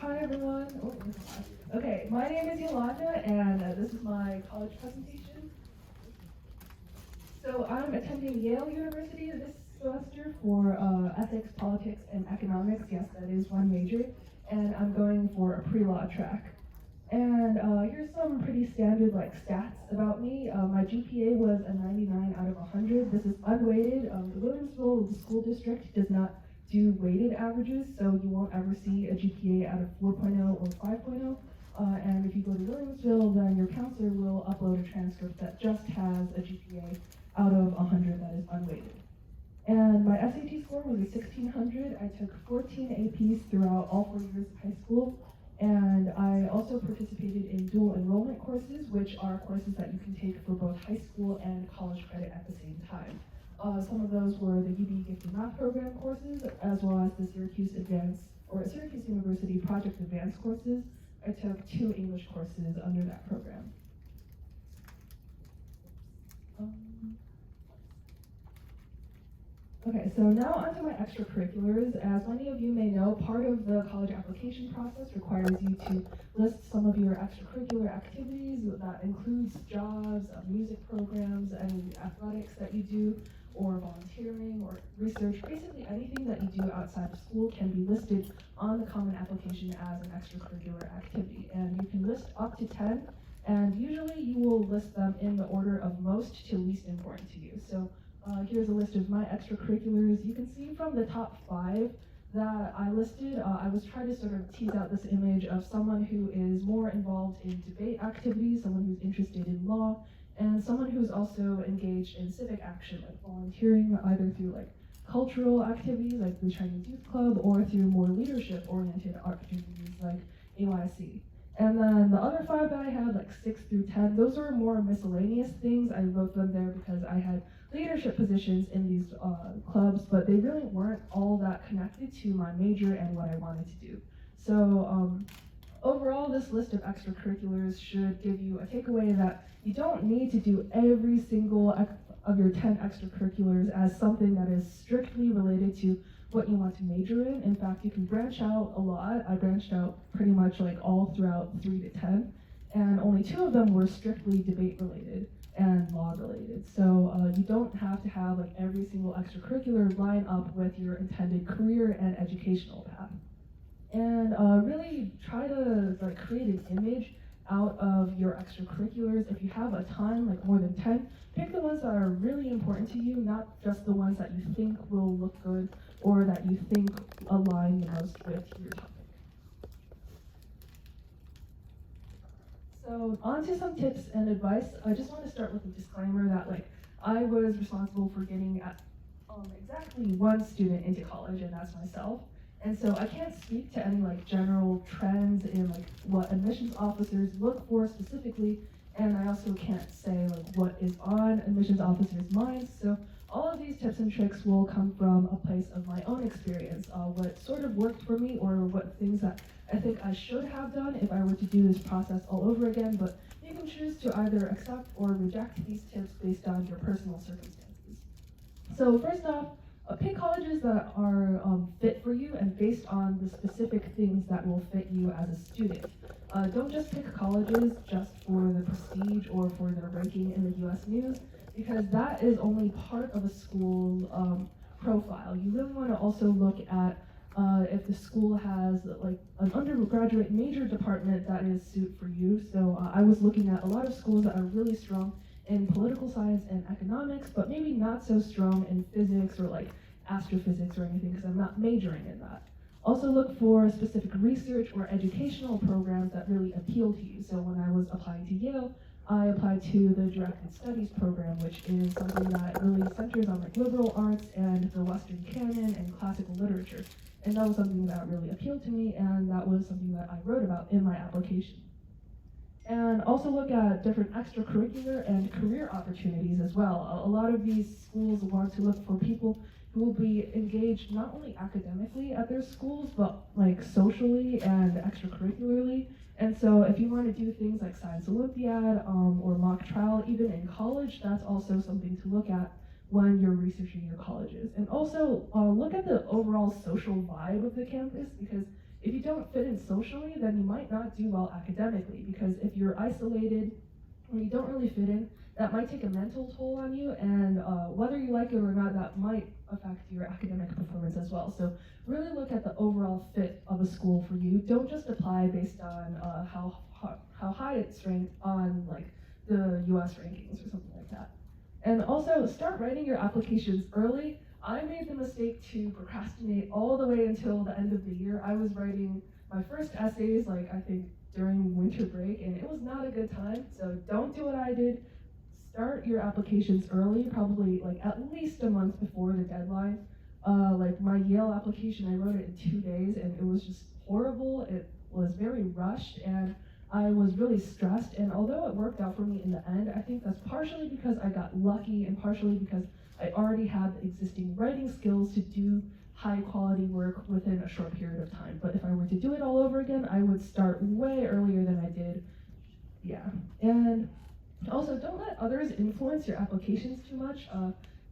Hi everyone. Okay, my name is Yolanda, and this is my college presentation. So I'm attending Yale University this semester for ethics, politics, and economics. Yes, that is one major, and I'm going for a pre-law track. And here's some pretty standard like stats about me. My GPA was a 99 out of 100. This is unweighted. The Williamsville School District does not do weighted averages, so you won't ever see a GPA out of 4.0 or 5.0. And if you go to Williamsville, then your counselor will upload a transcript that just has a GPA out of 100 that is unweighted. And my SAT score was a 1600. I took 14 APs throughout all 4 years of high school. And I also participated in dual enrollment courses, which are courses that you can take for both high school and college credit at the same time. Some of those were the UB Gifted Math Program courses, as well as the Syracuse University Project Advanced courses. I took 2 English courses under that program. Okay, so now onto my extracurriculars. As many of you may know, part of the college application process requires you to list some of your extracurricular activities. That includes jobs, music programs, any athletics that you do, or volunteering, or research. Basically anything that you do outside of school can be listed on the common application as an extracurricular activity. And you can list up to 10, and usually you will list them in the order of most to least important to you. So here's a list of my extracurriculars. You can see from the top 5 that I listed, I was trying to sort of tease out this image of someone who is more involved in debate activities, someone who's interested in law, and someone who's also engaged in civic action, like volunteering, either through like cultural activities like the Chinese Youth Club, or through more leadership-oriented activities like AYC. And then the other 5 that I had, like 6 through 10, those are more miscellaneous things. I wrote them there because I had leadership positions in these clubs, but they really weren't all that connected to my major and what I wanted to do. So overall, this list of extracurriculars should give you a takeaway that you don't need to do every single of your 10 extracurriculars as something that is strictly related to what you want to major in. In fact, you can branch out a lot. I branched out pretty much like all throughout 3 to 10, and only 2 of them were strictly debate related and law related. So you don't have to have like every single extracurricular line up with your intended career and educational path. And really try to like create an image out of your extracurriculars. If you have a ton, like more than 10, pick the ones that are really important to you, not just the ones that you think will look good or that you think align the most with your topic. So on to some tips and advice. I just want to start with a disclaimer that like I was responsible for getting exactly 1 student into college, and that's myself. And so I can't speak to any like general trends in like what admissions officers look for specifically, and I also can't say like what is on admissions officers' minds. So all of these tips and tricks will come from a place of my own experience, what sort of worked for me, or what things that I think I should have done if I were to do this process all over again. But you can choose to either accept or reject these tips based on your personal circumstances. So first off, pick colleges that are fit for you and based on the specific things that will fit you as a student. Don't just pick colleges just for the prestige or for their ranking in the US News, because that is only part of a school profile. You really want to also look at if the school has like an undergraduate major department that is suited for you. So I was looking at a lot of schools that are really strong in political science and economics, but maybe not so strong in physics or like astrophysics or anything, because I'm not majoring in that. Also look for specific research or educational programs that really appeal to you. So when I was applying to Yale, I applied to the Directed Studies program, which is something that really centers on like liberal arts and the Western canon and classical literature. And that was something that really appealed to me, and that was something that I wrote about in my application. And also look at different extracurricular and career opportunities as well. A lot of these schools want to look for people who will be engaged not only academically at their schools, but like socially and extracurricularly. And so if you want to do things like Science Olympiad or mock trial, even in college, that's also something to look at when you're researching your colleges. And also look at the overall social vibe of the campus, because if you don't fit in socially, then you might not do well academically, because if you're isolated or you don't really fit in, that might take a mental toll on you, and whether you like it or not, that might affect your academic performance as well. So really look at the overall fit of a school for you. Don't just apply based on how high it's ranked on like the US rankings or something like that. And also start writing your applications early. I made the mistake to procrastinate all the way until the end of the year. I was writing my first essays, like I think during winter break, and it was not a good time. So don't do what I did. Start your applications early, probably like at least a month before the deadline. Like my Yale application, I wrote it in 2 days, and it was just horrible. It was very rushed, and I was really stressed. And although it worked out for me in the end, I think that's partially because I got lucky and partially because I already had the existing writing skills to do high quality work within a short period of time. But if I were to do it all over again, I would start way earlier than I did. Yeah. And also, don't let others influence your applications too much.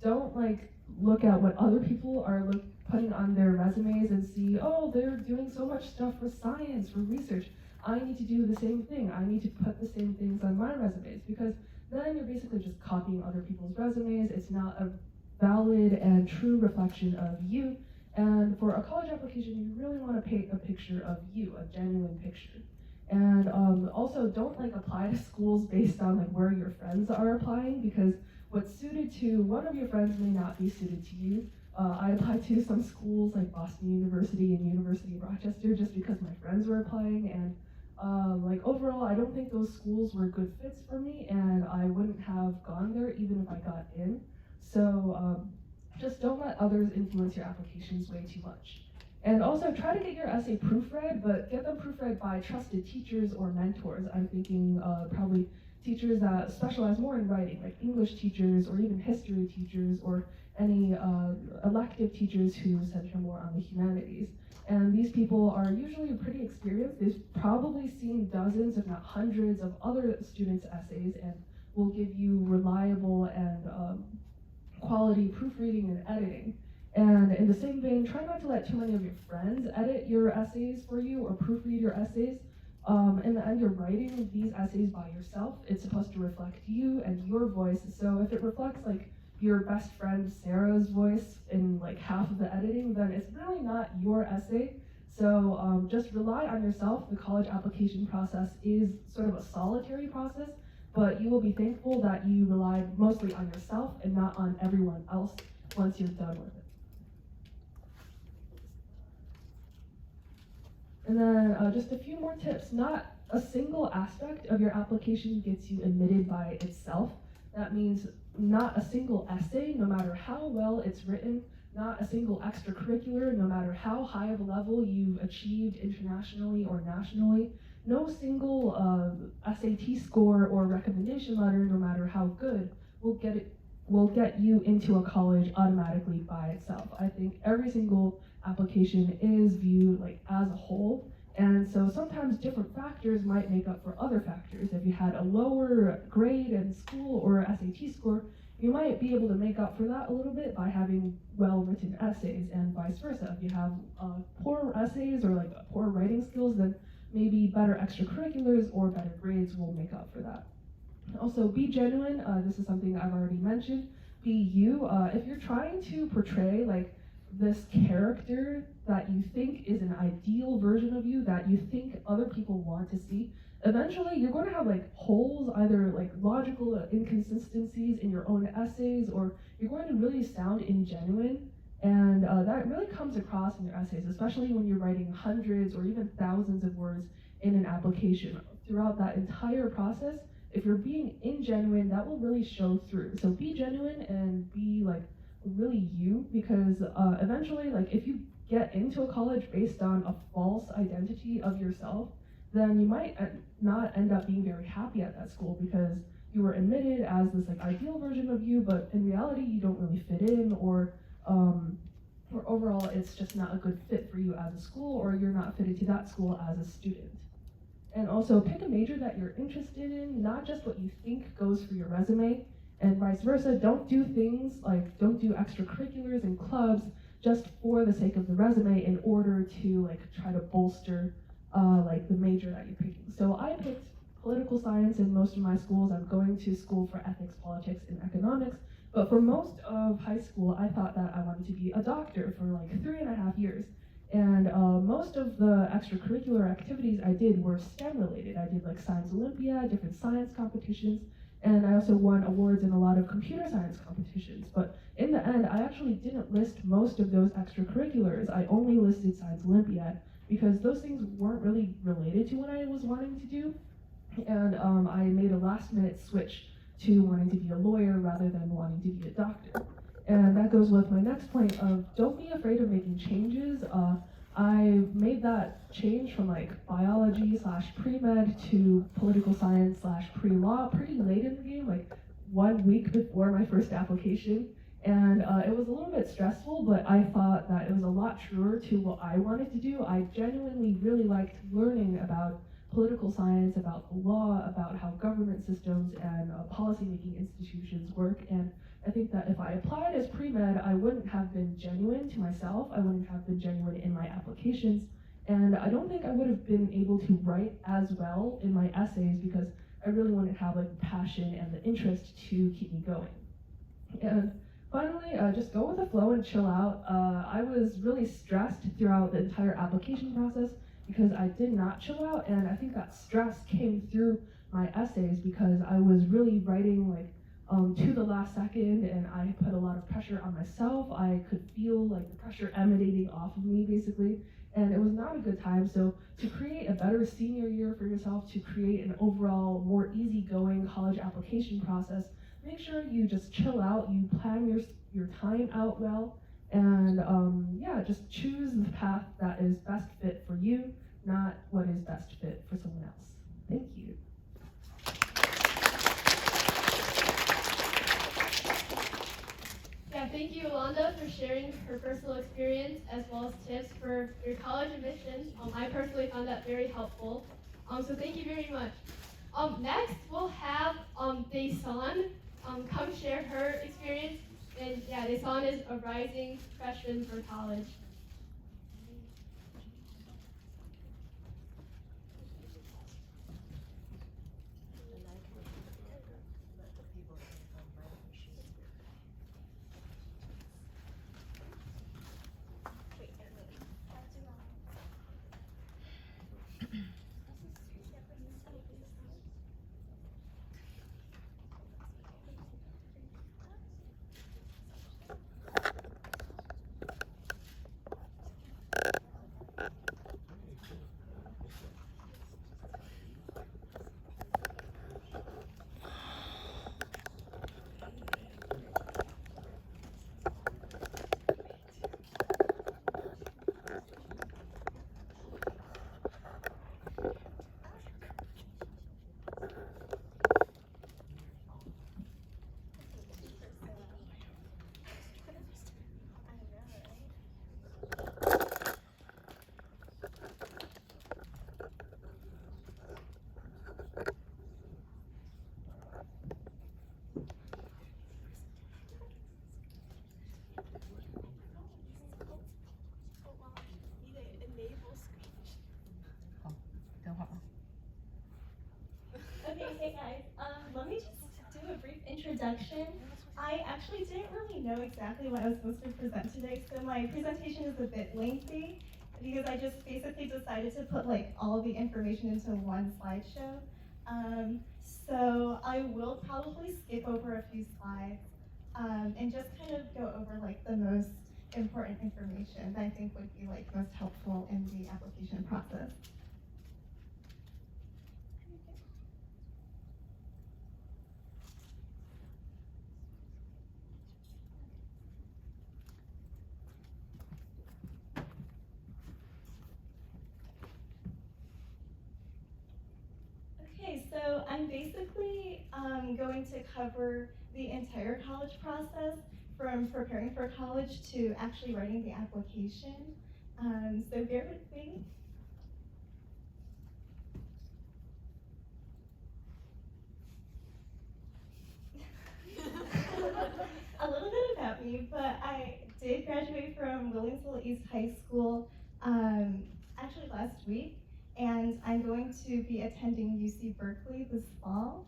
Don't like look at what other people are putting on their resumes and see, oh, they're doing so much stuff for science, for research. I need to do the same thing. I need to put the same things on my resumes, because then you're basically just copying other people's resumes. It's not a valid and true reflection of you. And for a college application, you really want to paint a picture of you, a genuine picture. And also don't like apply to schools based on like where your friends are applying, because what's suited to one of your friends may not be suited to you. I applied to some schools like Boston University and University of Rochester just because my friends were applying, and like overall, I don't think those schools were good fits for me, and I wouldn't have gone there even if I got in. So just don't let others influence your applications way too much. And also try to get your essay proofread, but get them proofread by trusted teachers or mentors. I'm thinking probably teachers that specialize more in writing, like English teachers or even history teachers, or any elective teachers who center more on the humanities. And these people are usually pretty experienced. They've probably seen dozens, if not hundreds, of other students' essays, and will give you reliable and quality proofreading and editing. And in the same vein, try not to let too many of your friends edit your essays for you or proofread your essays. In the end, you're writing these essays by yourself. It's supposed to reflect you and your voice. So if it reflects like your best friend Sarah's voice in like half of the editing, then it's really not your essay. So just rely on yourself. The college application process is sort of a solitary process, but you will be thankful that you relied mostly on yourself and not on everyone else once you're done with it. And then just a few more tips. Not a single aspect of your application gets you admitted by itself. That means not a single essay, no matter how well it's written, not a single extracurricular, no matter how high of a level you've achieved internationally or nationally, no single SAT score or recommendation letter, no matter how good, will get you into a college automatically by itself. I think every single application is viewed like as a whole, and so sometimes different factors might make up for other factors. If you had a lower grade in school or SAT score, you might be able to make up for that a little bit by having well-written essays, and vice versa. If you have poor essays or like poor writing skills, then maybe better extracurriculars or better grades will make up for that. Also, be genuine. This is something I've already mentioned. Be you. If you're trying to portray like this character that you think is an ideal version of you, that you think other people want to see, eventually you're going to have like holes, either like logical inconsistencies in your own essays, or you're going to really sound ingenuine. And that really comes across in your essays, especially when you're writing hundreds or even thousands of words in an application. Throughout that entire process, if you're being ingenuine, that will really show through. So be genuine and be like really you, because eventually, like if you get into a college based on a false identity of yourself, then you might not end up being very happy at that school because you were admitted as this like ideal version of you, but in reality you don't really fit in, or overall it's just not a good fit for you as a school, or you're not fitted to that school as a student. And also pick a major that you're interested in, not just what you think goes for your resume, and vice versa. Don't do extracurriculars and clubs just for the sake of the resume in order to like try to bolster like the major that you're picking. So I picked political science in most of my schools. I'm going to school for ethics, politics, and economics. But for most of high school, I thought that I wanted to be a doctor for like 3.5 years. And most of the extracurricular activities I did were STEM related. I did like Science Olympiad, different science competitions, and I also won awards in a lot of computer science competitions. But in the end, I actually didn't list most of those extracurriculars. I only listed Science Olympiad because those things weren't really related to what I was wanting to do. And I made a last minute switch to wanting to be a lawyer rather than wanting to be a doctor. And that goes with my next point of don't be afraid of making changes. I made that change from like biology / pre-med to political science / pre-law pretty late in the game, like 1 week before my first application. And it was a little bit stressful, but I thought that it was a lot truer to what I wanted to do. I genuinely really liked learning about political science, about the law, about how government systems and policymaking institutions work. And I think that if I applied as pre-med, I wouldn't have been genuine to myself. I wouldn't have been genuine in my applications. And I don't think I would have been able to write as well in my essays because I really wouldn't have like the passion and the interest to keep me going. And finally, just go with the flow and chill out. I was really stressed throughout the entire application process because I did not chill out, and I think that stress came through my essays because I was really writing like to the last second, and I put a lot of pressure on myself. I could feel like the pressure emanating off of me basically, and it was not a good time. So to create a better senior year for yourself, to create an overall more easygoing college application process, make sure you just chill out, you plan your time out well, and yeah, just choose the path that is best fit for you, not what is best fit for someone else. Thank you. Yeah, thank you, Yolanda, for sharing her personal experience as well as tips for your college admissions. I personally found that very helpful. So thank you very much. Next, we'll have Daesan come share her experience. And yeah, Daesan is a rising freshman for college. Okay, hey guys, let me just do a brief introduction. I actually didn't really know exactly what I was supposed to present today, so my presentation is a bit lengthy because I just basically decided to put like all the information into one slideshow. So I will probably skip over a few slides and just kind of go over like the most important information that I think would be like most helpful in the application process. I'm basically going to cover the entire college process from preparing for college to actually writing the application. So bear with me. A little bit about me, but I did graduate from Williamsville East High School actually last week, and I'm going to be attending UC Berkeley this fall.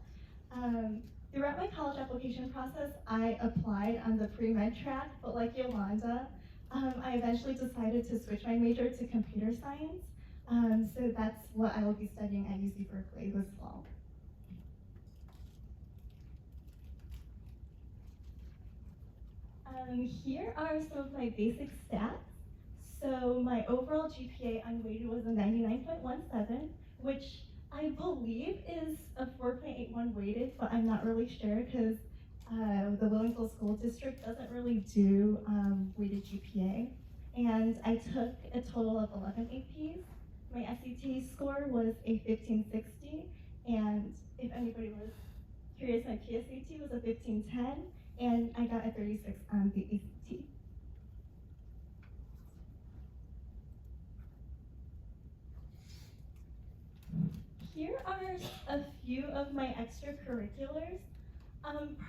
Throughout my college application process, I applied on the pre-med track, but like Yolanda, I eventually decided to switch my major to computer science. So that's what I will be studying at UC Berkeley this fall. Here are some of my basic stats. So my overall GPA unweighted was a 99.17, which I believe is a 4.81 weighted, but I'm not really sure because the Williamsville School District doesn't really do weighted GPA. And I took a total of 11 APs. My SAT score was a 1560, and if anybody was curious, my PSAT was a 1510, and I got a 36 on the ACT. Here are a few of my extracurriculars.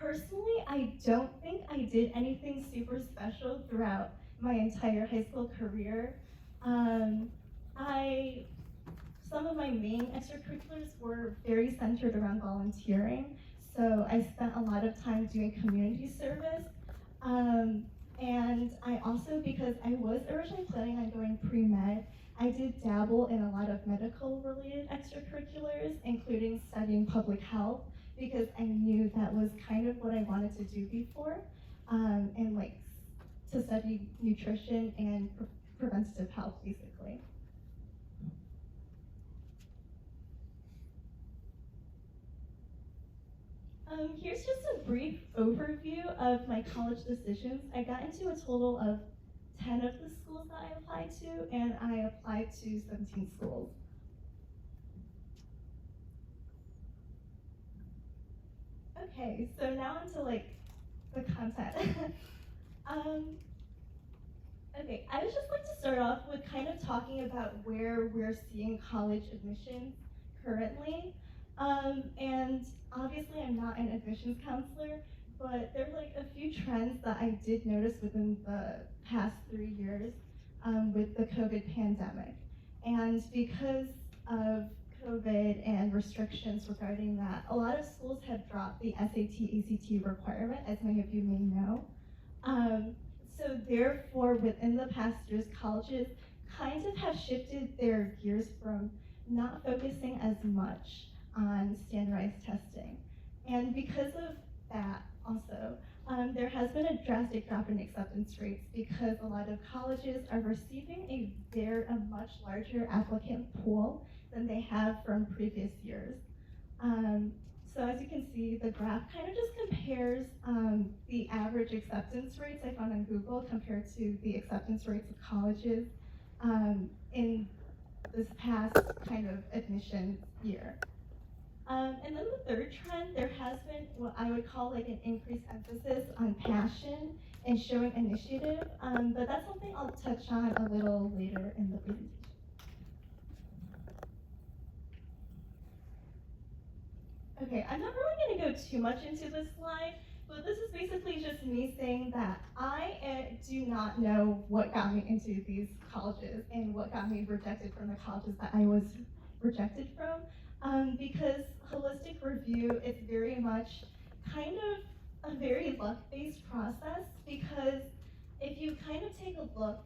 Personally, I don't think I did anything super special throughout my entire high school career. Some of my main extracurriculars were very centered around volunteering. So I spent a lot of time doing community service. And I also, because I was originally planning on going pre-med, I did dabble in a lot of medical related extracurriculars, including studying public health, because I knew that was kind of what I wanted to do before, and like to study nutrition and preventative health, basically. Here's just a brief overview of my college decisions. I got into a total of 10 of the schools that I applied to, and I applied to 17 schools. Okay, so now onto like the content. Okay, I would just like to start off with kind of talking about where we're seeing college admissions currently. And obviously I'm not an admissions counselor, but there are like a few trends that I did notice within the past 3 years with the COVID pandemic. And because of COVID and restrictions regarding that, a lot of schools have dropped the SAT, ACT requirement, as many of you may know. So therefore, within the past years, colleges kind of have shifted their gears from not focusing as much on standardized testing. And because of that also, there has been a drastic drop in acceptance rates because a lot of colleges are receiving a much larger applicant pool than they have from previous years. So as you can see, the graph kind of just compares the average acceptance rates I found on Google compared to the acceptance rates of colleges in this past kind of admissions year. And then the third trend, there has been what I would call like an increased emphasis on passion and showing initiative, but that's something I'll touch on a little later in the presentation. Okay, I'm not really going to go too much into this slide, but this is basically just me saying that I do not know what got me into these colleges and what got me rejected from the colleges that I was rejected from. Because holistic review is very much kind of a very luck-based process, because if you kind of take a look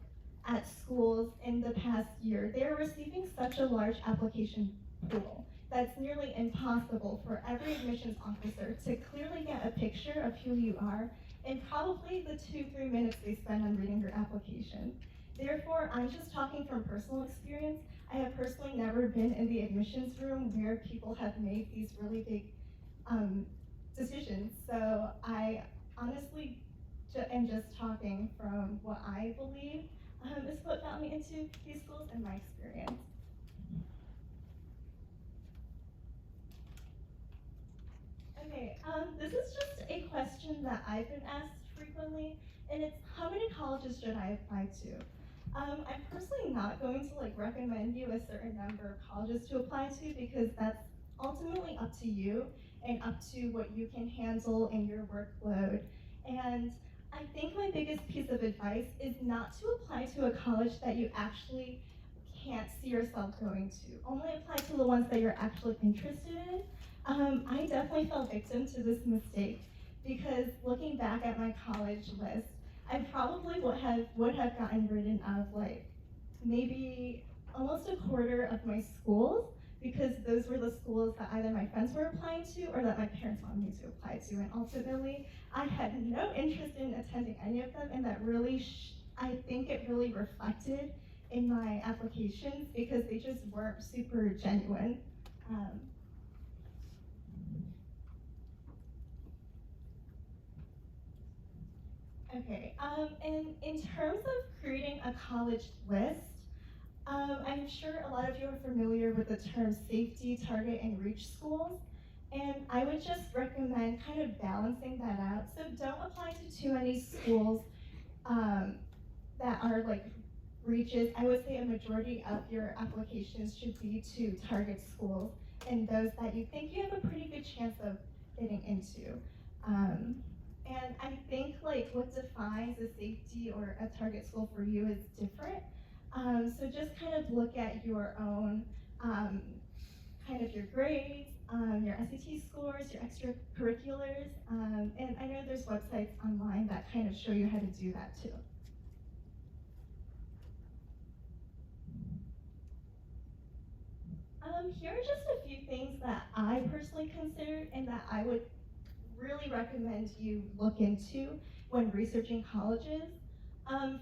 at schools in the past year, they're receiving such a large application pool that's nearly impossible for every admissions officer to clearly get a picture of who you are in probably the 2-3 minutes they spend on reading your application. Therefore, I'm just talking from personal experience. I have personally never been in the admissions room where people have made these really big decisions. So I honestly am just talking from what I believe is what got me into these schools and my experience. Okay, this is just a question that I've been asked frequently, and it's how many colleges should I apply to? I'm personally not going to recommend you a certain number of colleges to apply to because that's ultimately up to you and up to what you can handle in your workload. And I think my biggest piece of advice is not to apply to a college that you actually can't see yourself going to. Only apply to the ones that you're actually interested in. I definitely fell victim to this mistake because looking back at my college list, I probably would have gotten rid of maybe almost a quarter of my schools because those were the schools that either my friends were applying to or that my parents wanted me to apply to. And ultimately, I had no interest in attending any of them, and that really, I think it really reflected in my applications because they just weren't super genuine. Okay, and in terms of creating a college list, I'm sure a lot of you are familiar with the terms safety, target, and reach schools. And I would just recommend kind of balancing that out. So don't apply to too many schools that are reaches. I would say a majority of your applications should be to target schools and those that you think you have a pretty good chance of getting into. And I think what defines a safety or a target school for you is different. So just kind of look at your own, kind of your grades, your SAT scores, your extracurriculars, and I know there's websites online that kind of show you how to do that too. Here are just a few things that I personally considered and that I would really recommend you look into when researching colleges.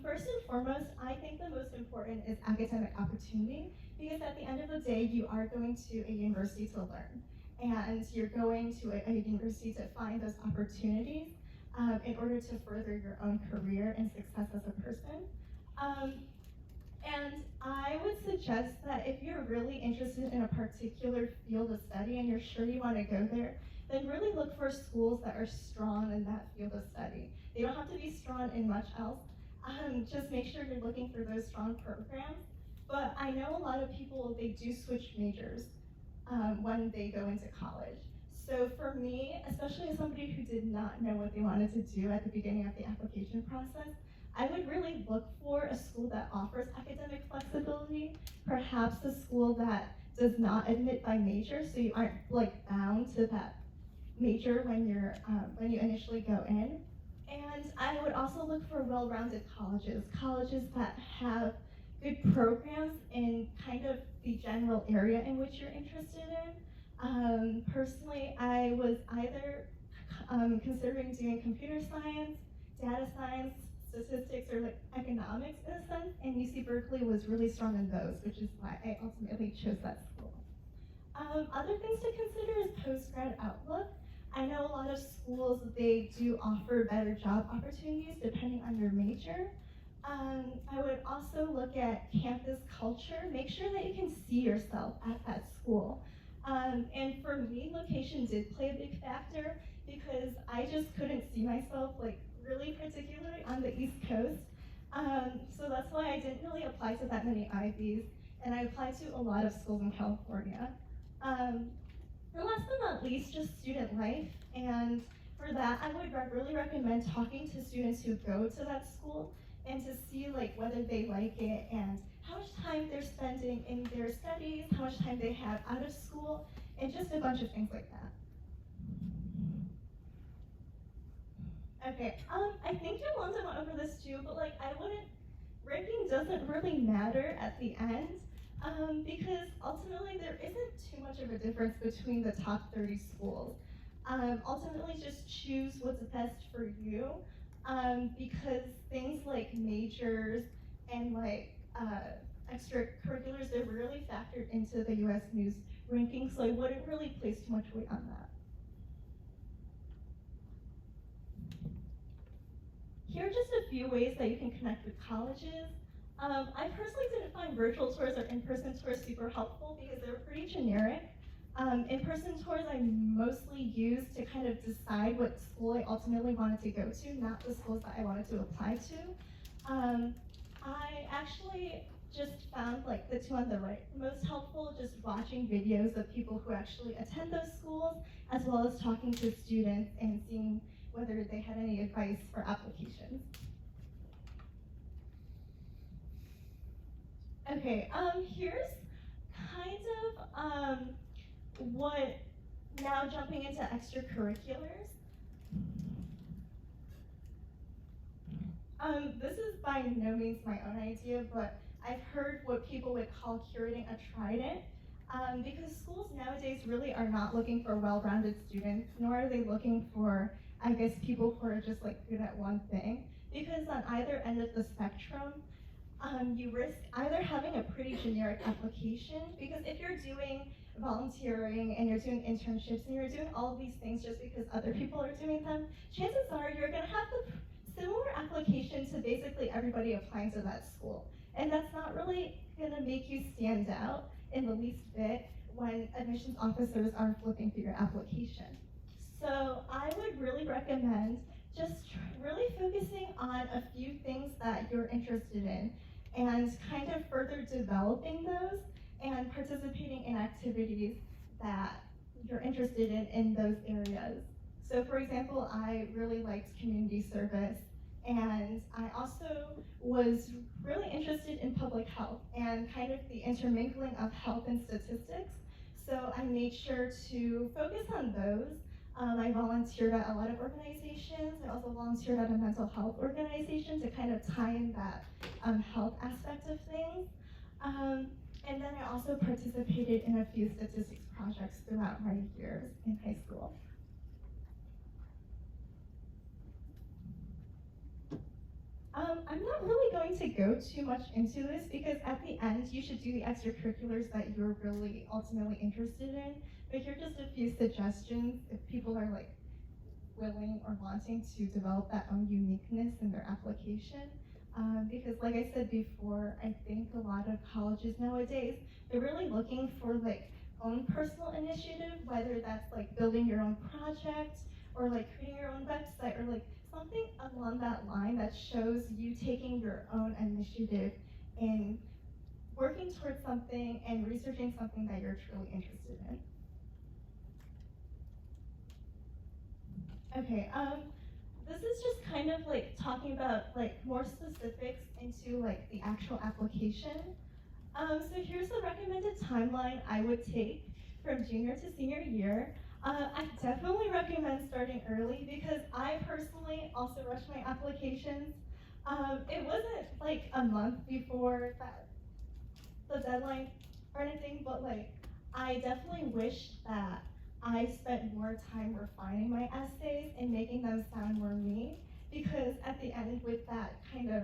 First and foremost, I think the most important is academic opportunity because at the end of the day, you are going to a university to learn and you're going to a university to find those opportunities in order to further your own career and success as a person. And I would suggest that if you're really interested in a particular field of study and you're sure you want to go there, then really look for schools that are strong in that field of study. They don't have to be strong in much else. Just make sure you're looking for those strong programs. But I know a lot of people, they do switch majors when they go into college. So for me, especially as somebody who did not know what they wanted to do at the beginning of the application process, I would really look for a school that offers academic flexibility, perhaps a school that does not admit by major, so you aren't bound to that major when you initially go in. And I would also look for well-rounded colleges that have good programs in kind of the general area in which you're interested in. Personally, I was either considering doing computer science, data science, statistics, or economics in a sense, and UC Berkeley was really strong in those, which is why I ultimately chose that school. Other things to consider is post-grad outlook. I know a lot of schools, they do offer better job opportunities depending on your major. I would also look at campus culture. Make sure that you can see yourself at that school. And for me, location did play a big factor because I just couldn't see myself really particularly on the East Coast. So that's why I didn't really apply to that many Ivies, and I applied to a lot of schools in California. And last but not least, just student life. And for that, I would really recommend talking to students who go to that school and to see whether they like it and how much time they're spending in their studies, how much time they have out of school, and just a bunch of things like that. Okay, I think Yolanda went over this too, but ranking doesn't really matter at the end. Because ultimately there isn't too much of a difference between the top 30 schools. Ultimately just choose what's best for you because things like majors and extracurriculars, they're really factored into the US News ranking, so I wouldn't really place too much weight on that. Here are just a few ways that you can connect with colleges. I personally didn't find virtual tours or in-person tours super helpful because they were pretty generic. In-person tours I mostly used to kind of decide what school I ultimately wanted to go to, not the schools that I wanted to apply to. I actually just found like the two on the right most helpful, just watching videos of people who actually attend those schools, as well as talking to students and seeing whether they had any advice for applications. Okay, here's kind of what, now jumping into extracurriculars. This is by no means my own idea, but I've heard what people would call curating a trident, because schools nowadays really are not looking for well-rounded students, nor are they looking for, I guess, people who are just like good at one thing, because on either end of the spectrum, you risk either having a pretty generic application, because if you're doing volunteering and you're doing internships and you're doing all of these things just because other people are doing them, chances are you're gonna have the similar application to basically everybody applying to that school. And that's not really gonna make you stand out in the least bit when admissions officers are flipping through your application. So I would really recommend just really focusing on a few things that you're interested in and kind of further developing those and participating in activities that you're interested in those areas. So for example, I really liked community service, and I also was really interested in public health and kind of the intermingling of health and statistics. So I made sure to focus on those. I volunteered at a lot of organizations. I also volunteered at a mental health organization to kind of tie in that health aspect of things. And then I also participated in a few statistics projects throughout my years in high school. I'm not really going to go too much into this because at the end you should do the extracurriculars that you're really ultimately interested in. But here are just a few suggestions if people are like willing or wanting to develop that own uniqueness in their application. Because like I said before, I think a lot of colleges nowadays, they're really looking for like own personal initiative, whether that's like building your own project or like creating your own website or like something along that line that shows you taking your own initiative in working towards something and researching something that you're truly interested in. Okay, this is just kind of like talking about like more specifics into like the actual application. So here's the recommended timeline I would take from junior to senior year. I definitely recommend starting early because I personally also rushed my applications. It wasn't like a month before the deadline or anything, but like I definitely wish that I spent more time refining my essays and making them sound more me, because at the end with that kind of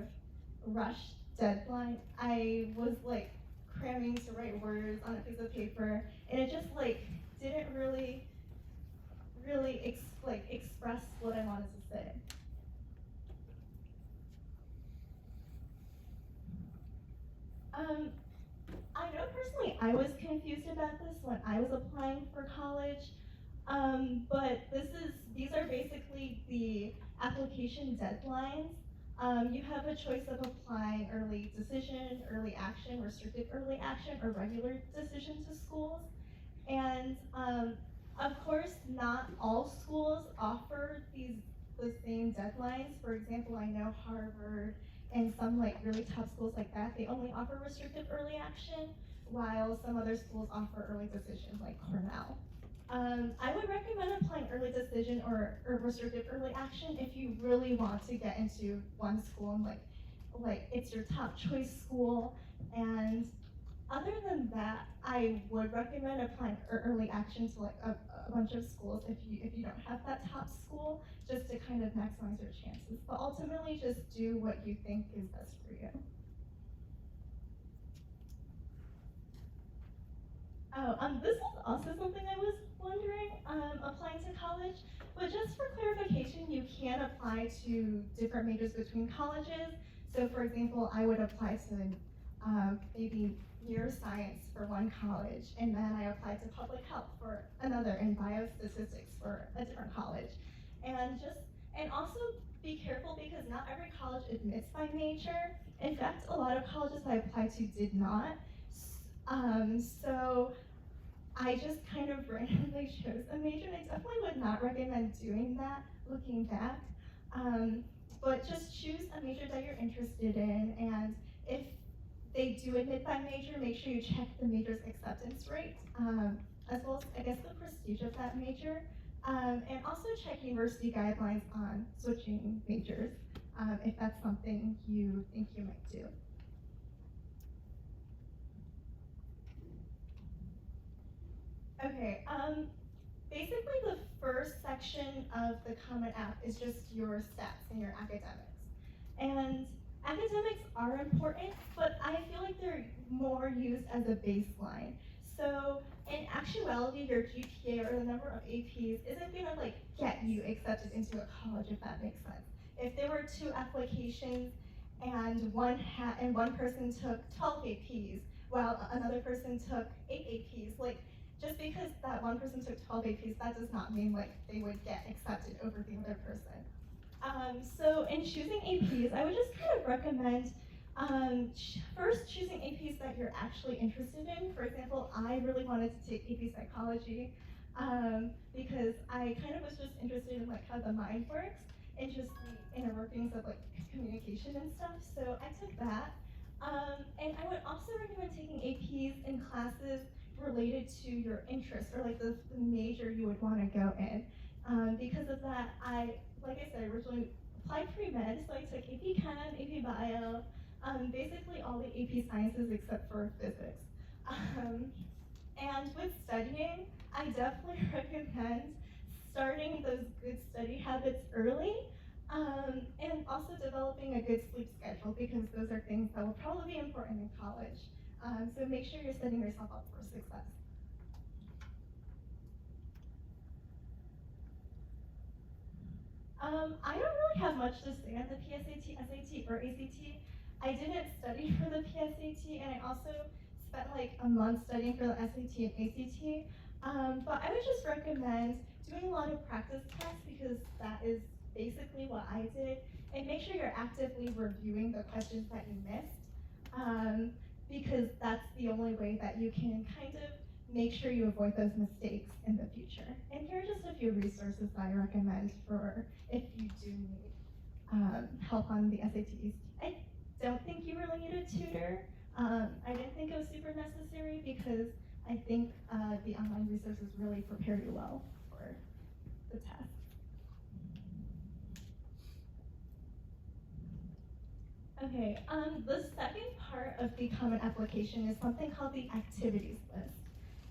rushed deadline, I was like cramming to write words on a piece of paper, and it just like didn't really express what I wanted to say. I know personally I was confused about this when I was applying for college, but these are basically the application deadlines. You have a choice of applying early decision, early action, restricted early action, or regular decision to schools. And of course, not all schools offer the same deadlines. For example, I know Harvard and some like really top schools like that, they only offer restricted early action, while some other schools offer early decision, like Cornell. I would recommend applying early decision or restricted early action if you really want to get into one school and like it's your top choice school. And other than that, I would recommend applying early action to like a bunch of schools if you don't have that top school, just to kind of maximize your chances. But ultimately, just do what you think is best for you. Oh, this is also something I was wondering, applying to college. But just for clarification, you can apply to different majors between colleges. So for example, I would apply to maybe neuroscience for one college, and then I applied to public health for another, and biostatistics for a different college. And also be careful because not every college admits by major. In fact, a lot of colleges I applied to did not. So I just kind of randomly chose a major, and I definitely would not recommend doing that looking back. But just choose a major that you're interested in, and if they do admit by major, make sure you check the major's acceptance rate, as well as, I guess, the prestige of that major. And also check university guidelines on switching majors, if that's something you think you might do. Okay, basically the first section of the Common App is just your stats and your academics. And academics are important, but I feel like they're more used as a baseline. So in actuality, your GPA or the number of APs isn't gonna like get you accepted into a college, if that makes sense. If there were 2 applications and one person took 12 APs while another person took 8 APs, like just because that one person took 12 APs, that does not mean like they would get accepted over the other person. So in choosing APs, I would just kind of recommend first choosing APs that you're actually interested in. For example, I really wanted to take AP psychology because I kind of was just interested in like how the mind works and just the inner workings of like communication and stuff. So I took that. And I would also recommend taking APs in classes related to your interest or like the major you would want to go in. Because of that, like I said, I originally applied pre-med, so I took AP Chem, AP Bio, basically all the AP sciences except for physics. And with studying, I definitely recommend starting those good study habits early, and also developing a good sleep schedule because those are things that will probably be important in college. So make sure you're setting yourself up for success. I don't really have much to say on the PSAT, SAT, or ACT. I didn't study for the PSAT, and I also spent like a month studying for the SAT and ACT. But I would just recommend doing a lot of practice tests because that is basically what I did. And make sure you're actively reviewing the questions that you missed, because that's the only way that you can kind of make sure you avoid those mistakes in the future. And here are just a few resources that I recommend for if you do need help on the SATs. I don't think you really need a tutor. I didn't think it was super necessary because I think the online resources really prepare you well for the test. Okay, the second part of the Common Application is something called the activities list.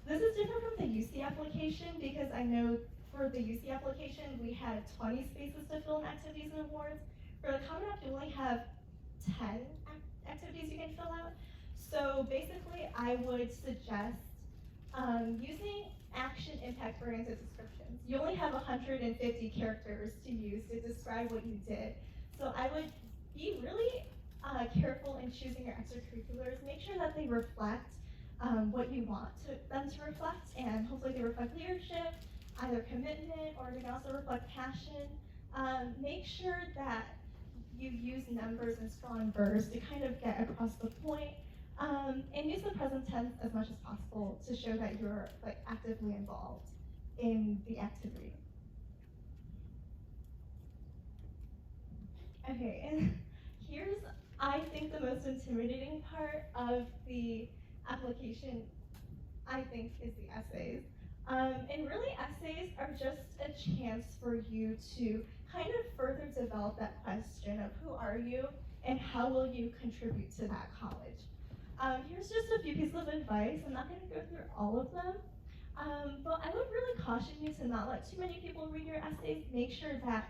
This is different from the UC application because I know for the UC application we had 20 spaces to fill in activities and awards. For the Common App, you only have 10 activities you can fill out. So basically, I would suggest using action impact-oriented descriptions. You only have 150 characters to use to describe what you did. So I would be really careful in choosing your extracurriculars. Make sure that they reflect what you want them to reflect, and hopefully they reflect leadership, either commitment, or they can also reflect passion. Make sure that you use numbers and strong verbs to kind of get across the point, and use the present tense as much as possible to show that you're like actively involved in the activity. Okay, and here's, I think, the most intimidating part of the application, I think, is the essays. And really, essays are just a chance for you to kind of further develop that question of who are you and how will you contribute to that college. Here's just a few pieces of advice. I'm not going to go through all of them, but I would really caution you to not let too many people read your essays. Make sure that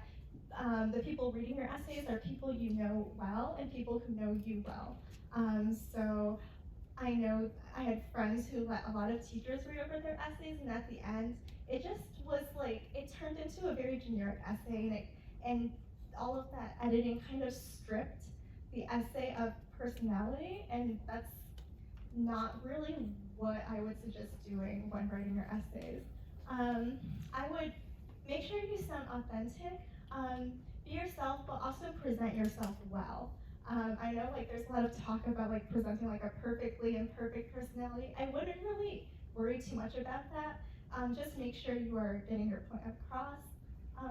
the people reading your essays are people you know well and people who know you well. So I know I had friends who let a lot of teachers read over their essays, and at the end, it just was like, it turned into a very generic essay, and all of that editing kind of stripped the essay of personality, and that's not really what I would suggest doing when writing your essays. I would make sure you sound authentic, be yourself, but also present yourself well. I know like there's a lot of talk about like presenting like a perfectly imperfect personality. I wouldn't really worry too much about that. Just make sure you are getting your point across.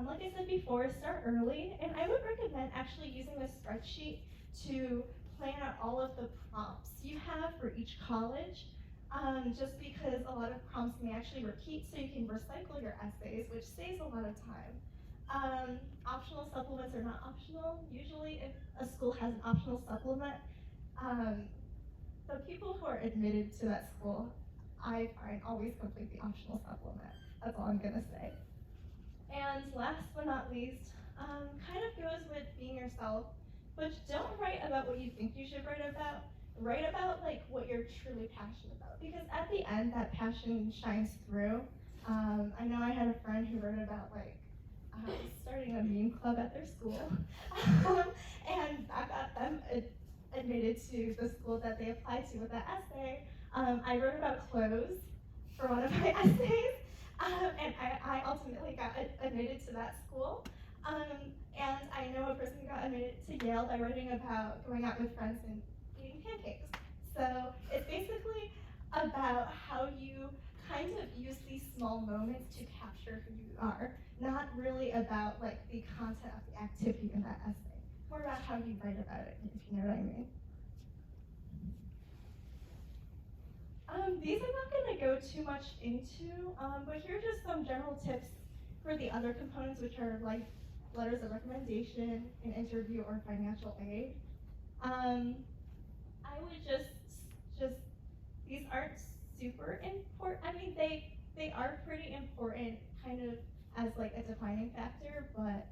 Like I said before, start early, and I would recommend actually using a spreadsheet to plan out all of the prompts you have for each college, just because a lot of prompts may actually repeat, so you can recycle your essays, which saves a lot of time. Optional supplements are not optional. Usually if a school has an optional supplement, the people who are admitted to that school, I find always complete the optional supplement. That's all I'm gonna say. And last but not least, kind of goes with being yourself, but don't write about what you think you should write about. Write about like what you're truly passionate about, because at the end that passion shines through. I know I had a friend who wrote about like starting a meme club at their school, and that got them admitted to the school that they applied to with that essay. I wrote about clothes for one of my essays, and I ultimately got admitted to that school. And I know a person who got admitted to Yale by writing about going out with friends and eating pancakes. So it's basically about how you kind of use these small moments to capture who you are, not really about like the content of the activity in that essay, more about how you write about it, if you know what I mean. These I'm not going to go too much into, but here are just some general tips for the other components, which are like letters of recommendation, an interview, or financial aid. I would just these aren't super important. I mean, they are pretty important, kind of as like a defining factor, but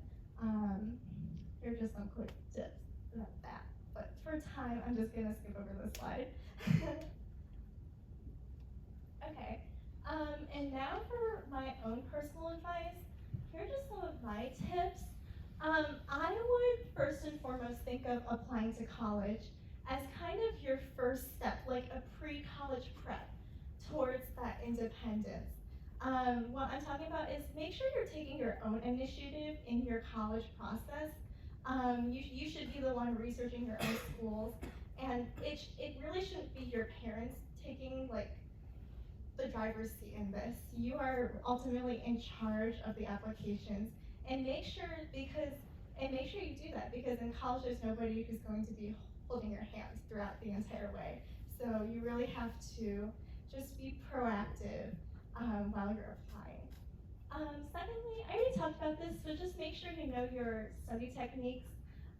here are just some quick tips about that. But for time, I'm just gonna skip over this slide. Okay, and now for my own personal advice. Here are just some of my tips. I would first and foremost think of applying to college as kind of your first step, like a pre-college prep towards that independence. What I'm talking about is make sure you're taking your own initiative in your college process. You should be the one researching your own schools, and it really shouldn't be your parents taking like the driver's seat in this. You are ultimately in charge of the applications, and make sure you do that, because in college there's nobody who's going to be holding your hands throughout the entire way. So you really have to just be proactive while you're applying. Secondly, I already talked about this, but just make sure you know your study techniques.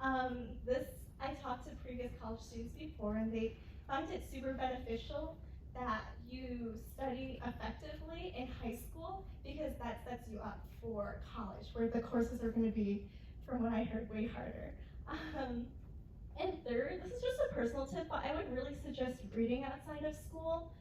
I talked to previous college students before, and they found it super beneficial that you study effectively in high school, because that sets you up for college, where the courses are going to be, from what I heard, way harder. And third, this is just a personal tip, but I would really suggest reading outside of school.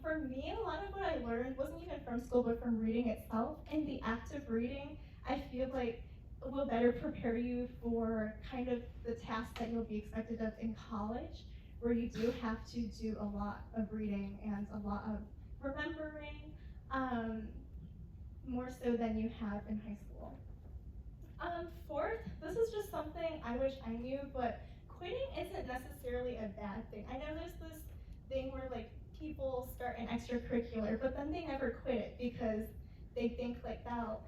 For me, a lot of what I learned wasn't even from school, but from reading itself. And the act of reading, I feel like, will better prepare you for kind of the tasks that you'll be expected of in college, where you do have to do a lot of reading and a lot of remembering, more so than you have in high school. Fourth, this is just something I wish I knew, but quitting isn't necessarily a bad thing. I know there's this thing where like people start an extracurricular, but then they never quit it because they think like that'll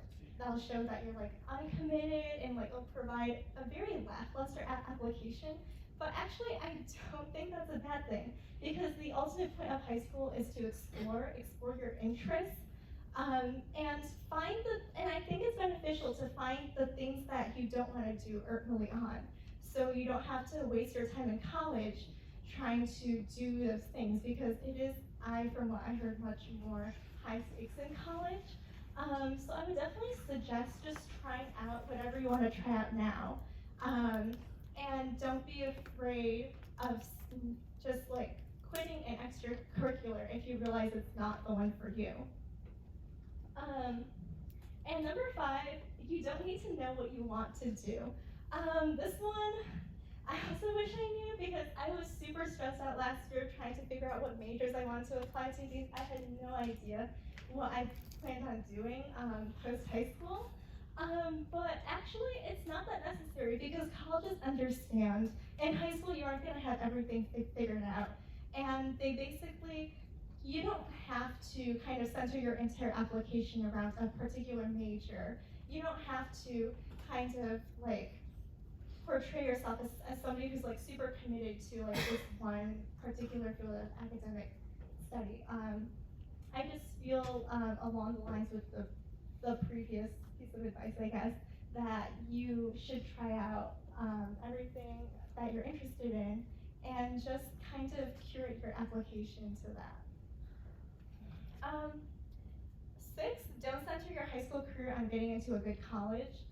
show that you're like uncommitted, and like it'll provide a very lackluster application. But actually, I don't think that's a bad thing, because the ultimate point of high school is to explore your interests, and I think it's beneficial to find the things that you don't want to do early on, so you don't have to waste your time in college trying to do those things, because it is, from what I heard, much more high stakes in college. So I would definitely suggest just trying out whatever you want to try out now. And don't be afraid of just like quitting an extracurricular if you realize it's not the one for you. And number 5, you don't need to know what you want to do. This one, I also wish I knew because I was super stressed out last year trying to figure out what majors I wanted to apply to because I had no idea what I planned on doing post high school. But actually, it's not that necessary because colleges understand. In high school, you aren't going to have everything figured out. And they basically, you don't have to kind of center your entire application around a particular major. You don't have to kind of like portray yourself as somebody who's like super committed to like this one particular field of academic study. I just feel along the lines with the previous piece of advice, I guess, that you should try out everything that you're interested in and just kind of curate your application to that. Six, don't center your high school career on getting into a good college.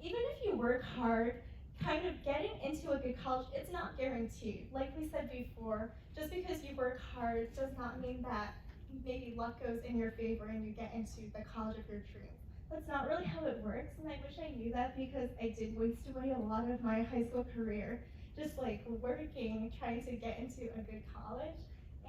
Even if you work hard, kind of getting into a good college, it's not guaranteed. Like we said before, just because you work hard does not mean that maybe luck goes in your favor and you get into the college of your dreams. That's not really how it works, and I wish I knew that because I did waste away a lot of my high school career just like working, trying to get into a good college.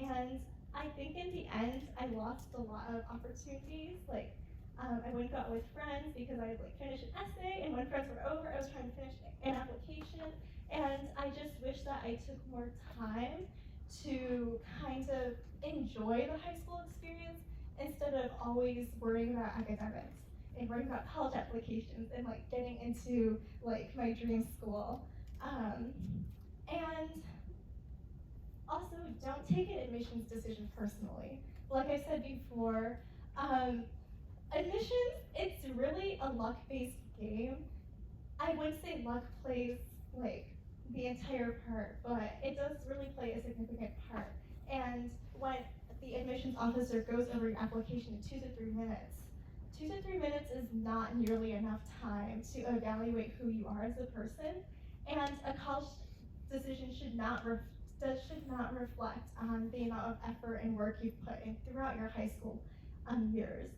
And I think in the end, I lost a lot of opportunities. Like, I wouldn't go out with friends because I would like finish an essay, and when friends were over, I was trying to finish an application. And I just wish that I took more time to kind of enjoy the high school experience instead of always worrying about academics and worrying about college applications and like getting into like my dream school. And also, don't take an admissions decision personally. Like I said before, admissions, it's really a luck-based game. I wouldn't say luck plays like the entire part, but it does really play a significant part. And when the admissions officer goes over your application in 2 to 3 minutes, 2 to 3 minutes is not nearly enough time to evaluate who you are as a person. And a college decision should not reflect on the amount of effort and work you've put in throughout your high school years.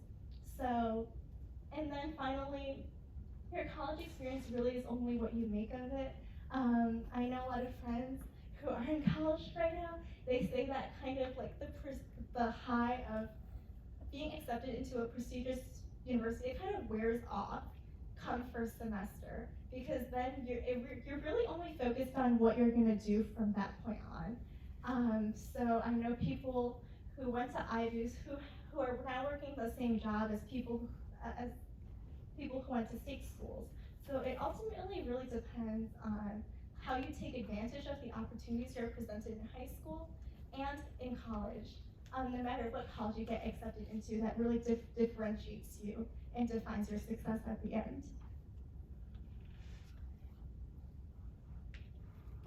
So, and then finally, your college experience really is only what you make of it. I know a lot of friends who are in college right now. They say that kind of like the high of being accepted into a prestigious university, it kind of wears off come first semester because then you're really only focused on what you're gonna do from that point on. So I know people who went to Ivies who are now working the same job as people who went to state schools. So it ultimately really depends on how you take advantage of the opportunities you're presented in high school and in college. No matter what college you get accepted into, that really differentiates you and defines your success at the end.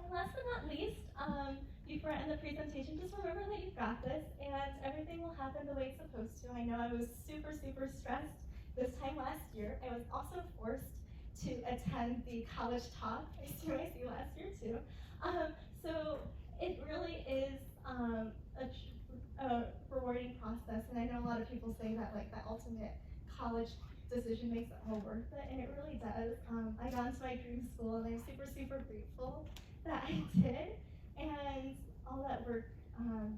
And last but not least, before I end the presentation, just remember that you've got this and everything will happen the way it's supposed to. I know I was super stressed this time last year. I was also forced to attend the college talk at CYC last year too. So it really is a rewarding process, and I know a lot of people say that like that ultimate college decision makes it all worth it, and it really does. I got into my dream school, and I'm super grateful that I did, and all that work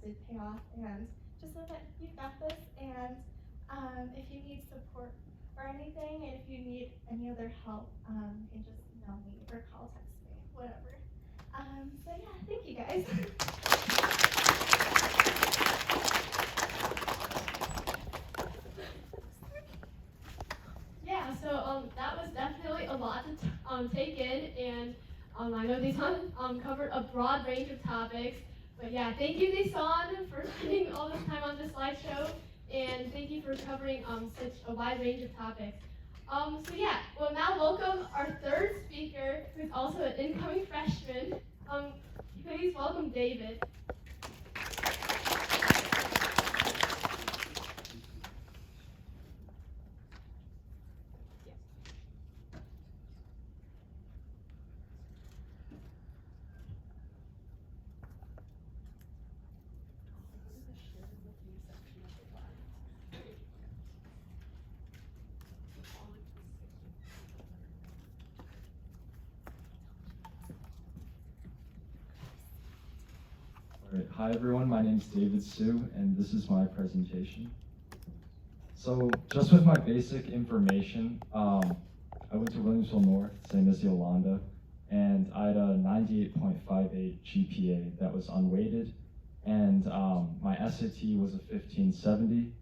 did pay off. And just know that you've got this, and if you need support or anything, and if you need any other help, you can just email me or call, text me, whatever. So yeah, thank you guys. Yeah, so that was definitely a lot to take in, and I know Desan covered a broad range of topics. But yeah, thank you, Desan, for spending all this time on this slideshow, and thank you for covering such a wide range of topics. So yeah, we'll now welcome our third speaker, who's also an incoming freshman. Please welcome David. Great. Hi everyone, my name is David Sue, and this is my presentation. So just with my basic information, I went to Williamsville North, same as Yolanda, and I had a 98.58 GPA that was unweighted, and my SAT was a 1570.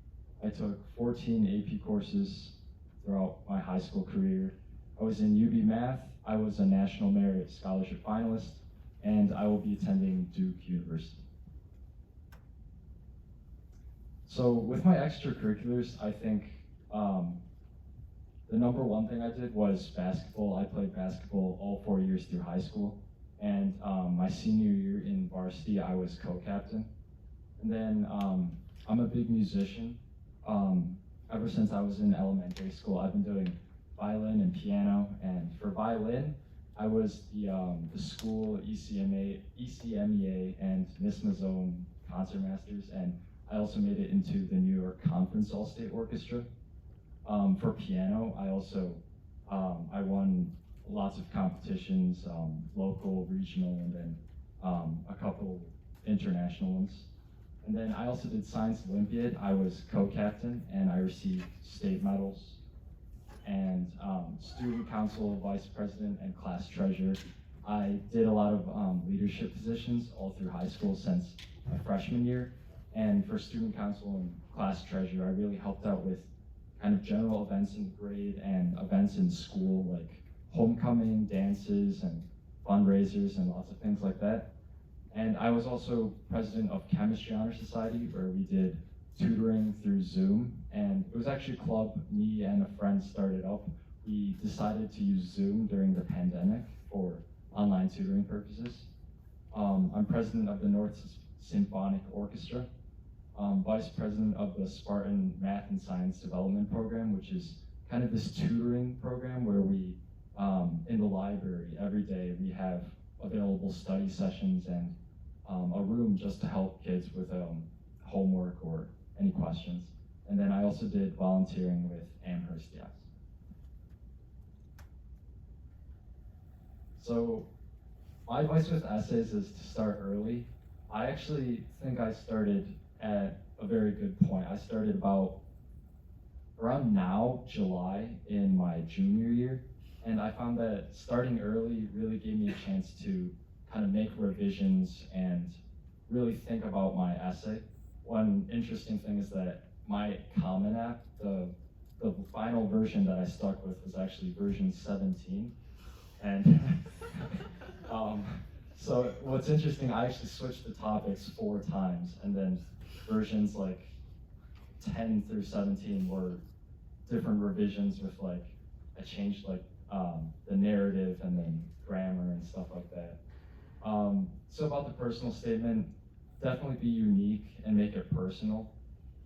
I took 14 AP courses throughout my high school career. I was in UB Math, I was a National Merit Scholarship finalist, and I will be attending Duke University. So with my extracurriculars, I think the number one thing I did was basketball. I played basketball all 4 years through high school, and my senior year in varsity, I was co-captain. And then I'm a big musician. Ever since I was in elementary school, I've been doing violin and piano, and for violin, I was the school ECMEA and NISMA Zone concertmasters, and I also made it into the New York Conference All-State Orchestra. For piano, I won lots of competitions, local, regional, and then a couple international ones. And then I also did Science Olympiad. I was co-captain, and I received state medals. And student council vice president and class treasurer. I did a lot of leadership positions all through high school since my freshman year. And for student council and class treasurer, I really helped out with kind of general events in the grade and events in school, like homecoming, dances, and fundraisers, and lots of things like that. And I was also president of Chemistry Honor Society, where we did tutoring through Zoom, and it was actually a club me and a friend started up. We decided to use Zoom during the pandemic for online tutoring purposes. I'm president of the North Symphonic Orchestra, vice president of the Spartan Math and Science Development Program, which is kind of this tutoring program where we, in the library, every day we have available study sessions and a room just to help kids with homework or any questions. And then I also did volunteering with Amherst Yes. So my advice with essays is to start early. I actually think I started at a very good point. I started about around now, July, in my junior year. And I found that starting early really gave me a chance to kind of make revisions and really think about my essay. One interesting thing is that my Common App, the final version that I stuck with was actually version 17. And so what's interesting, I actually switched the topics 4 times, and then versions like 10 through 17 were different revisions with like, I changed like the narrative and then grammar and stuff like that. So about the personal statement, definitely be unique and make it personal.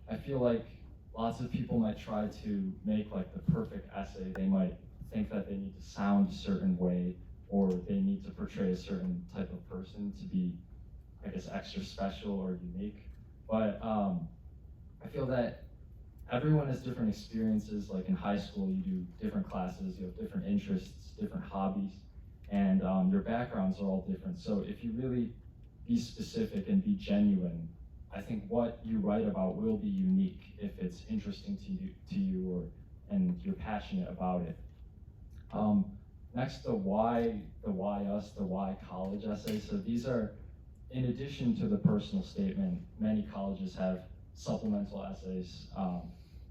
I feel like lots of people might try to make like the perfect essay. They might think that they need to sound a certain way, or they need to portray a certain type of person to be, I guess, extra special or unique. But I feel that everyone has different experiences. Like in high school, you do different classes, you have different interests, different hobbies, and your backgrounds are all different. So if you really be specific and be genuine, I think what you write about will be unique if it's interesting to you and you're passionate about it. Next, the why us, the why college essay. So these are, in addition to the personal statement, many colleges have supplemental essays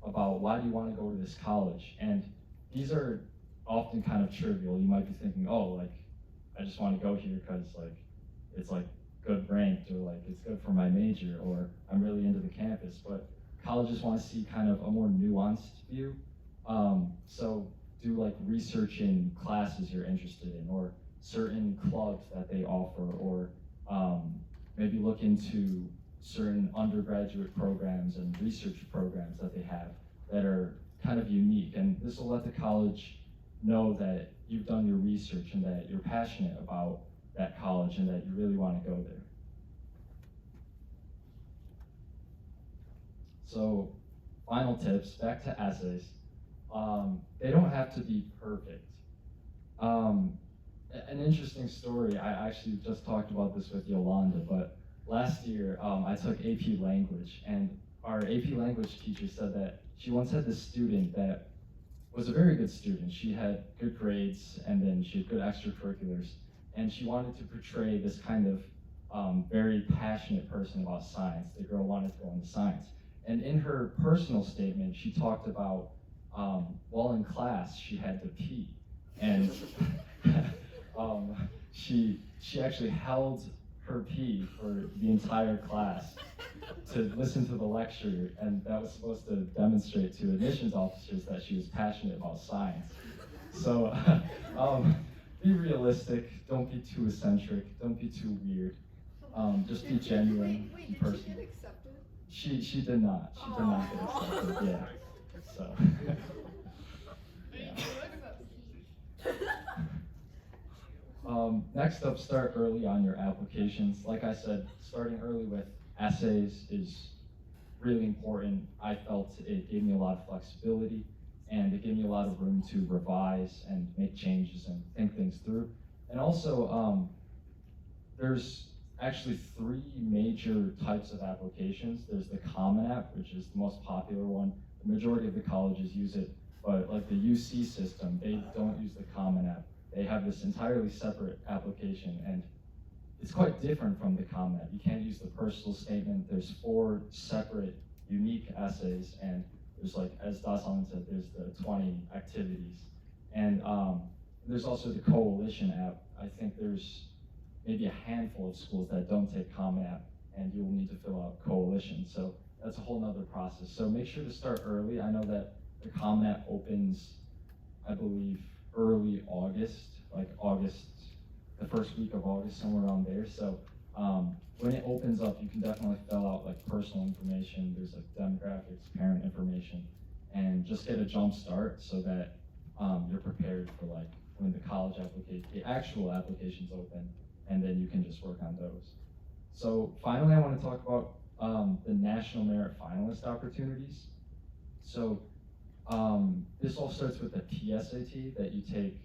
about why do you want to go to this college. And these are often kind of trivial. You might be thinking, oh, like, I just want to go here because like it's like good ranked, or like it's good for my major, or I'm really into the campus. But colleges want to see kind of a more nuanced view. So do like research in classes you're interested in, or certain clubs that they offer, or maybe look into certain undergraduate programs and research programs that they have that are kind of unique. And this will let the college know that you've done your research and that you're passionate about that college and that you really want to go there. So, final tips, back to essays. They don't have to be perfect. An interesting story, I actually just talked about this with Yolanda, but last year I took AP Language, and our AP Language teacher said that she once had this student that was a very good student. She had good grades, and then she had good extracurriculars, and she wanted to portray this kind of very passionate person about science. The girl wanted to go into science. And in her personal statement, she talked about while in class, she had to pee. And she actually held her pee for the entire class to listen to the lecture, and that was supposed to demonstrate to admissions officers that she was passionate about science. So be realistic, don't be too eccentric, don't be too weird. Just be genuine, be personal. Did she get accepted? She did not. She did not get accepted. Yeah. So. Next up, start early on your applications. Like I said, starting early with essays is really important. I felt it gave me a lot of flexibility, and it gave me a lot of room to revise and make changes and think things through. And also, there's actually 3 major types of applications. There's the Common App, which is the most popular one. The majority of the colleges use it, but like the UC system, they don't use the Common App. They have this entirely separate application, and it's quite different from the Common App. You can't use the personal statement. There's 4 separate, unique essays, and there's, like, as Dasan said, there's the 20 activities. And there's also the Coalition App. I think there's maybe a handful of schools that don't take Common App, and you will need to fill out Coalition. So that's a whole nother process. So make sure to start early. I know that the Common App opens, I believe, early August, like August, the first week of August, somewhere around there. So when it opens up, you can definitely fill out like personal information. There's like demographics, parent information, and just get a jump start so that you're prepared for like when the college application, the actual applications open, and then you can just work on those. So finally, I want to talk about the National Merit Finalist opportunities. So this all starts with the PSAT that you take,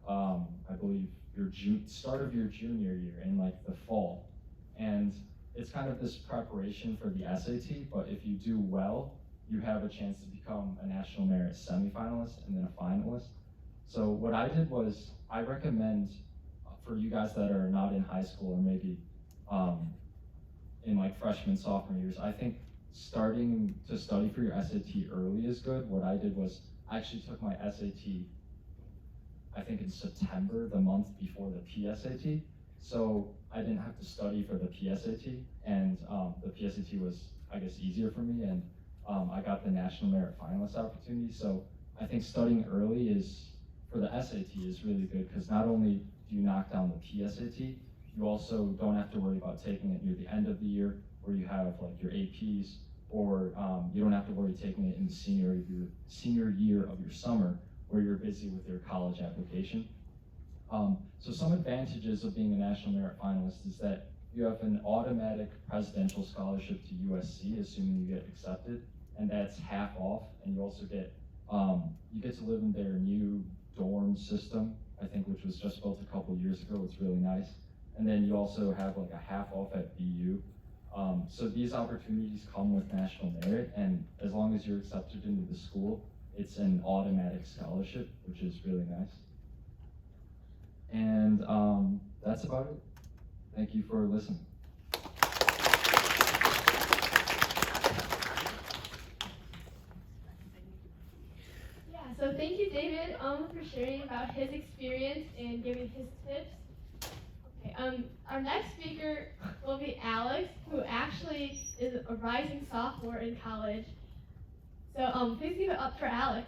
I believe, your start of your junior year in like the fall. And it's kind of this preparation for the SAT, but if you do well, you have a chance to become a National Merit semifinalist and then a finalist. So what I did was, I recommend for you guys that are not in high school or maybe in like freshman, sophomore years, I think starting to study for your SAT early is good. What I did was, I actually took my SAT, I think in September, the month before the PSAT. So I didn't have to study for the PSAT, and the PSAT was, I guess, easier for me, and I got the National Merit Finalist opportunity. So I think studying early is, for the SAT, is really good, because not only do you knock down the PSAT, you also don't have to worry about taking it near the end of the year, where you have like your APs, or you don't have to worry taking it in the senior year of your summer, where you're busy with your college application. So some advantages of being a National Merit Finalist is that you have an automatic presidential scholarship to USC, assuming you get accepted, and that's half off, and you also get, you get to live in their new dorm system, I think, which was just built a couple years ago. It's really nice. And then you also have like a half off at BU. So these opportunities come with National Merit, and as long as you're accepted into the school, it's an automatic scholarship, which is really nice. And that's about it. Thank you for listening. Yeah, so thank you, David, for sharing about his experience and giving his tips. Okay, our next speaker will be Alex, who actually is a rising sophomore in college. So please give it up for Alex.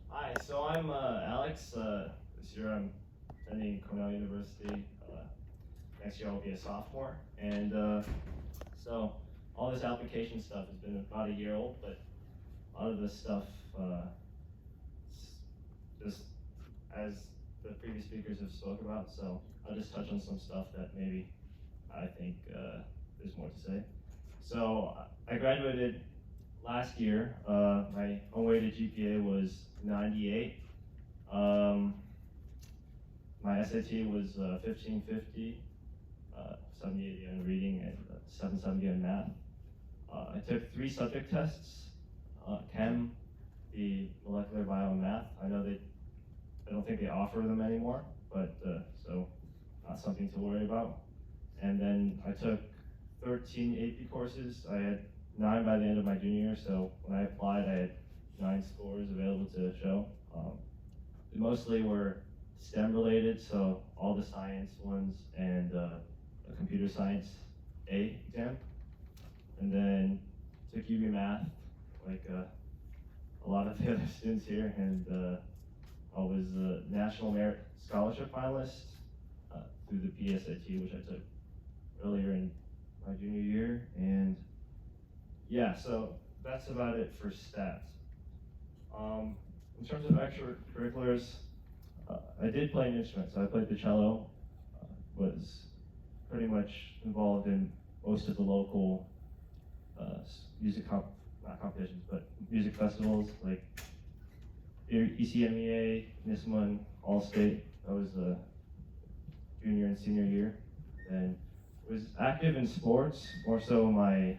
Hi, so I'm Alex. This year I'm attending Cornell University. Next year I'll be a sophomore. And so all this application stuff has been about a year old, but a lot of this stuff, just as the previous speakers have spoke about, so I'll just touch on some stuff that maybe I think there's more to say. So I graduated last year. My unweighted GPA was 98. My SAT was 1550, 78 in reading, and 770 in math. I took 3 subject tests, chem, the molecular bio, and math. I don't think they offer them anymore, but so not something to worry about. And then I took 13 AP courses. I had 9 by the end of my junior year, so when I applied, I had 9 scores available to show. They mostly were STEM related, so all the science ones and a computer science A exam. And then took UB Math, like a lot of the other students here, and I was a National Merit Scholarship finalist through the PSAT, which I took earlier in my junior year. And yeah, so that's about it for stats. In terms of extracurriculars, I did play an instrument, so I played the cello, was pretty much involved in most of the local not competitions, but music festivals like ECMEA, NISMA, All-State. That was junior and senior year. And was active in sports, more so my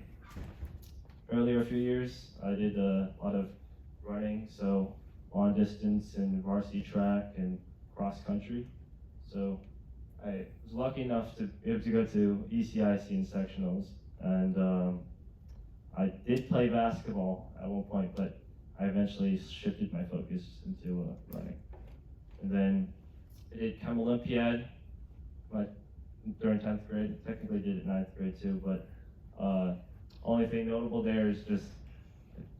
earlier few years. I did a lot of running, so long distance and varsity track and cross country. So I was lucky enough to be able to go to ECIC and sectionals, and I did play basketball at one point, but I eventually shifted my focus into running. And then I did Chem Olympiad during 10th grade. Technically did it 9th grade too, but only thing notable there is just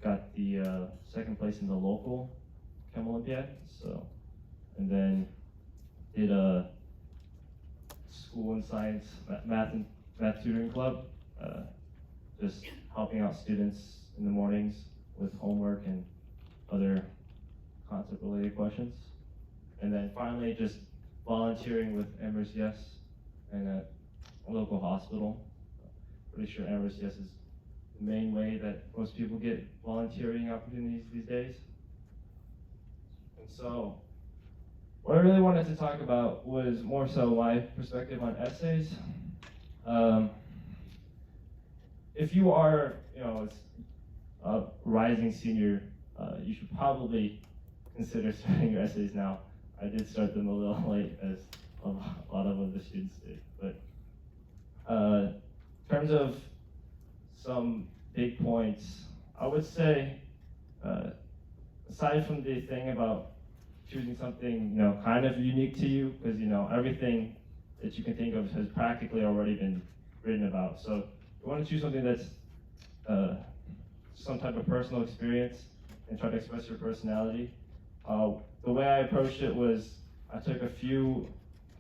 got the second place in the local Chem Olympiad. So, and then did a school and science math tutoring club, just helping out students in the mornings with homework and other concept related questions. And then finally just volunteering with Amherst Yes and at a local hospital. Pretty sure Amherst Yes is the main way that most people get volunteering opportunities these days. And so what I really wanted to talk about was more so my perspective on essays. If you are, a rising senior, you should probably consider starting your essays now. I did start them a little late, as a lot of other students did. But in terms of some big points, I would say, aside from the thing about choosing something, kind of unique to you, because everything that you can think of has practically already been written about. So you want to choose something that's some type of personal experience and try to express your personality. The way I approached it was I took a few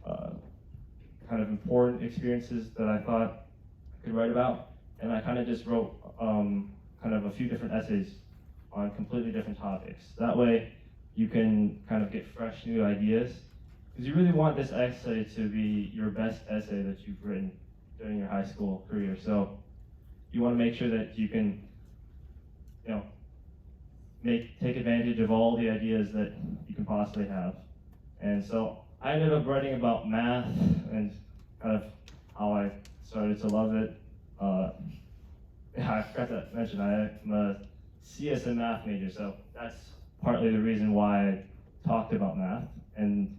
kind of important experiences that I thought I could write about, and I kind of just wrote kind of a few different essays on completely different topics. That way you can kind of get fresh new ideas, because you really want this essay to be your best essay that you've written during your high school career. So you want to make sure that you can, take advantage of all the ideas that you can possibly have. And so I ended up writing about math and kind of how I started to love it. I forgot to mention, I'm a CS and math major, so that's partly the reason why I talked about math. And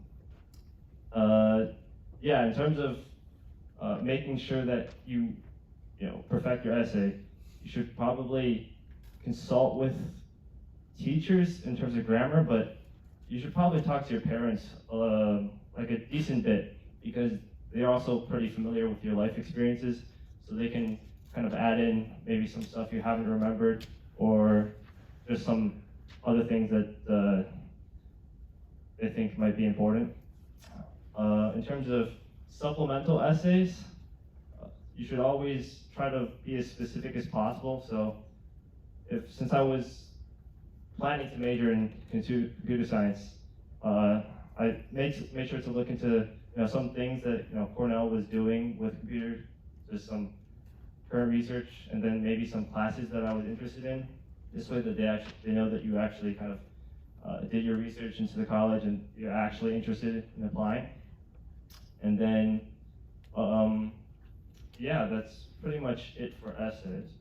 in terms of making sure that you perfect your essay, you should probably consult with teachers in terms of grammar, but you should probably talk to your parents like a decent bit, because they're also pretty familiar with your life experiences, so they can kind of add in maybe some stuff you haven't remembered, or just some other things that they think might be important. In terms of supplemental essays, you should always try to be as specific as possible. So since I was planning to major in computer science, I made sure to look into some things that Cornell was doing with computers, just some current research, and then maybe some classes that I was interested in. This way that they know that you actually kind of did your research into the college and you're actually interested in applying. And then, yeah, that's pretty much it for essays.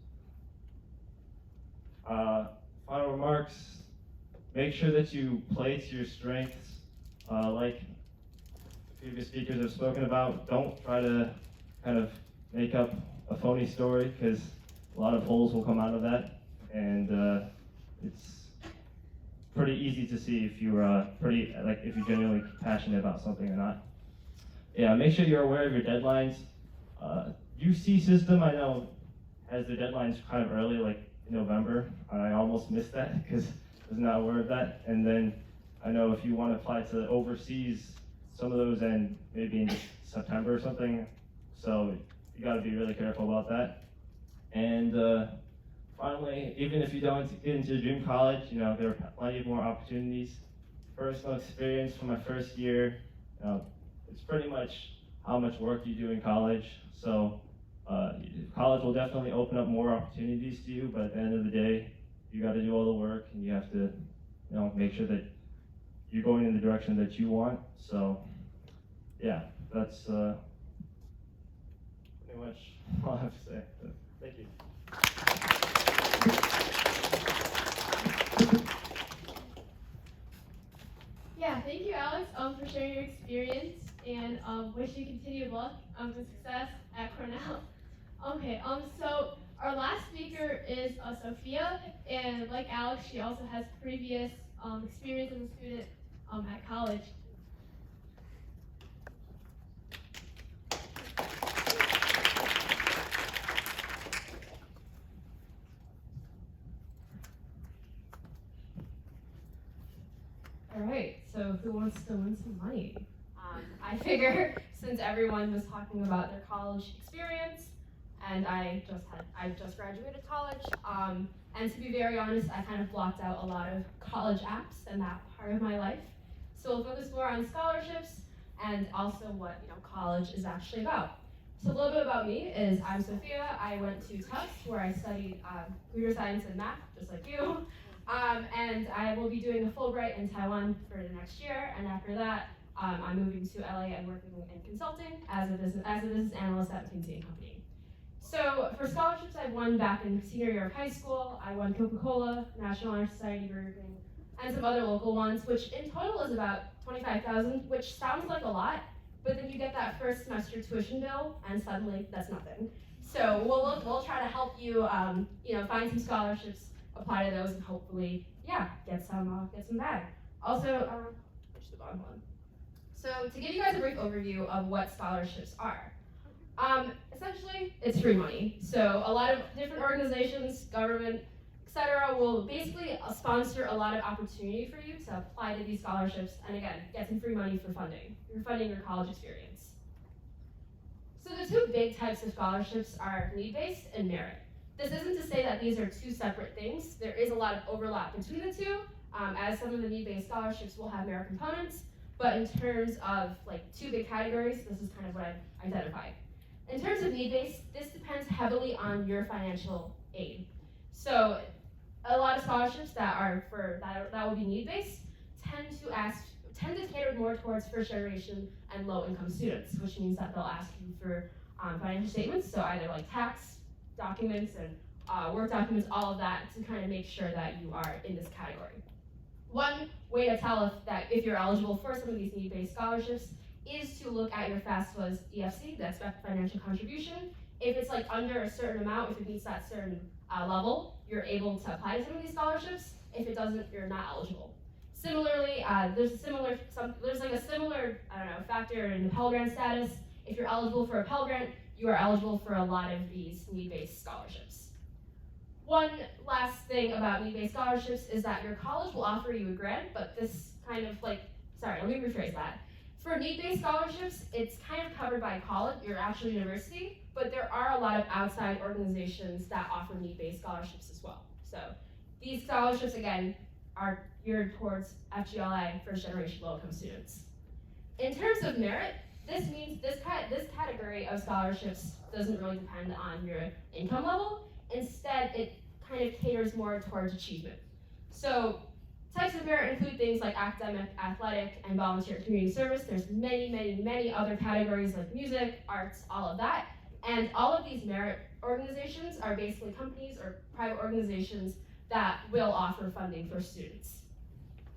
Final remarks, make sure that you play to your strengths. Like previous speakers have spoken about, don't try to kind of make up a phony story, because a lot of holes will come out of that, and it's pretty easy to see if you're if you're genuinely passionate about something or not. Yeah, make sure you're aware of your deadlines. UC system, I know, has their deadlines kind of early, like in November. I almost missed that because I was not aware of that. And then I know if you want to apply to overseas, some of those end maybe in September or something. So you got to be really careful about that. And finally, even if you don't get into dream college, there are plenty of more opportunities. Personal experience from my first year, it's pretty much how much work you do in college. So college will definitely open up more opportunities to you, but at the end of the day, you got to do all the work, and you have to, make sure that you're going in the direction that you want. So, yeah, that's pretty much all I have to say. Thank you. Yeah, thank you, Alex, for sharing your experience, and wish you continued luck with success at Cornell. Okay, so our last speaker is Sophia, and like Alex, she also has previous experience as a student at college. All right, so who wants to win some money? I figure since everyone was talking about their college experience, and I just graduated college, and to be very honest, I kind of blocked out a lot of college apps in that part of my life. So we'll focus more on scholarships and also what college is actually about. So a little bit about me is I'm Sophia. I went to Tufts where I studied computer science and math, just like you. And I will be doing a Fulbright in Taiwan for the next year, and after that, I'm moving to LA and working in consulting as a business analyst at McKinsey & Company. So for scholarships, I won back in senior year of high school. I won Coca-Cola, National Honor Society, Burger King, and some other local ones, which in total is about $25,000, which sounds like a lot, but then you get that first semester tuition bill, and suddenly that's nothing. So we'll try to help you, find some scholarships, apply to those, and hopefully, get some bag. Also, push the bottom one. So to give you guys a brief overview of what scholarships are, essentially it's free money. So a lot of different organizations, government, etc., will basically sponsor a lot of opportunity for you to apply to these scholarships, and again, get some free money for funding. You're funding your college experience. So the two big types of scholarships are need-based and merit. This isn't to say that these are two separate things. There is a lot of overlap between the two, as some of the need-based scholarships will have merit components, but in terms of two big categories, this is kind of what I've identified. In terms of need-based, this depends heavily on your financial aid. So a lot of scholarships that will be need-based tend to cater more towards first-generation and low-income students, which means that they'll ask you for financial statements, so either tax documents and work documents, all of that, to kind of make sure that you are in this category. One way to tell if you're eligible for some of these need-based scholarships is to look at your FAFSA's EFC, the expected financial contribution. If it's under a certain amount, if it meets that certain level, you're able to apply to some of these scholarships. If it doesn't, you're not eligible. Similarly, there's a similar factor in the Pell Grant status. If you're eligible for a Pell Grant, you are eligible for a lot of these need-based scholarships. One last thing about need-based scholarships is that your college will offer you a grant, but this kind of let me rephrase that. For need-based scholarships, it's kind of covered by college, your actual university, but there are a lot of outside organizations that offer need-based scholarships as well. So these scholarships, again, are geared towards FGLI, first generation low income students. In terms of merit, this means this category of scholarships doesn't really depend on your income level. Instead, it kind of caters more towards achievement. So types of merit include things like academic, athletic, and volunteer community service. There's many, many, many other categories like music, arts, all of that. And all of these merit organizations are basically companies or private organizations that will offer funding for students.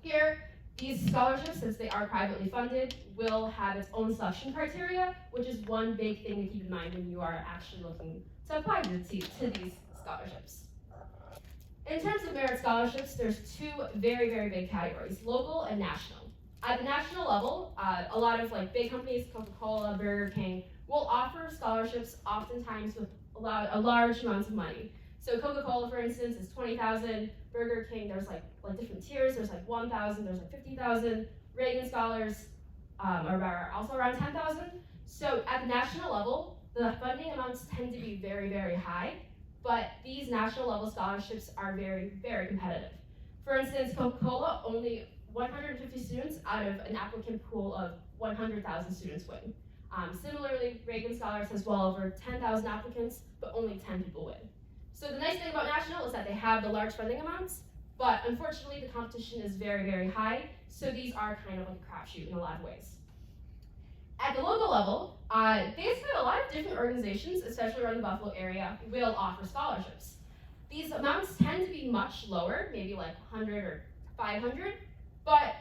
Here, these scholarships, since they are privately funded, will have its own selection criteria, which is one big thing to keep in mind when you are actually looking to apply to these scholarships. In terms of merit scholarships, there's two very, very big categories, local and national. At the national level, a lot of like big companies, Coca-Cola, Burger King, will offer scholarships oftentimes with a large amounts of money. So Coca-Cola, for instance, is $20,000. Burger King, there's like different tiers. There's like $1,000, there's like $50,000. Reagan Scholars are also around $10,000. So at the national level, the funding amounts tend to be very, very high, but these national level scholarships are very, very competitive. For instance, Coca-Cola, only 150 students out of an applicant pool of 100,000 students win. Similarly, Reagan Scholars has well over 10,000 applicants, but only 10 people win. So the nice thing about national is that they have the large funding amounts, but unfortunately the competition is very, very high, so these are kind of like a crapshoot in a lot of ways. At the local level, basically a lot of different organizations, especially around the Buffalo area, will offer scholarships. These amounts tend to be much lower, maybe like 100 or 500, but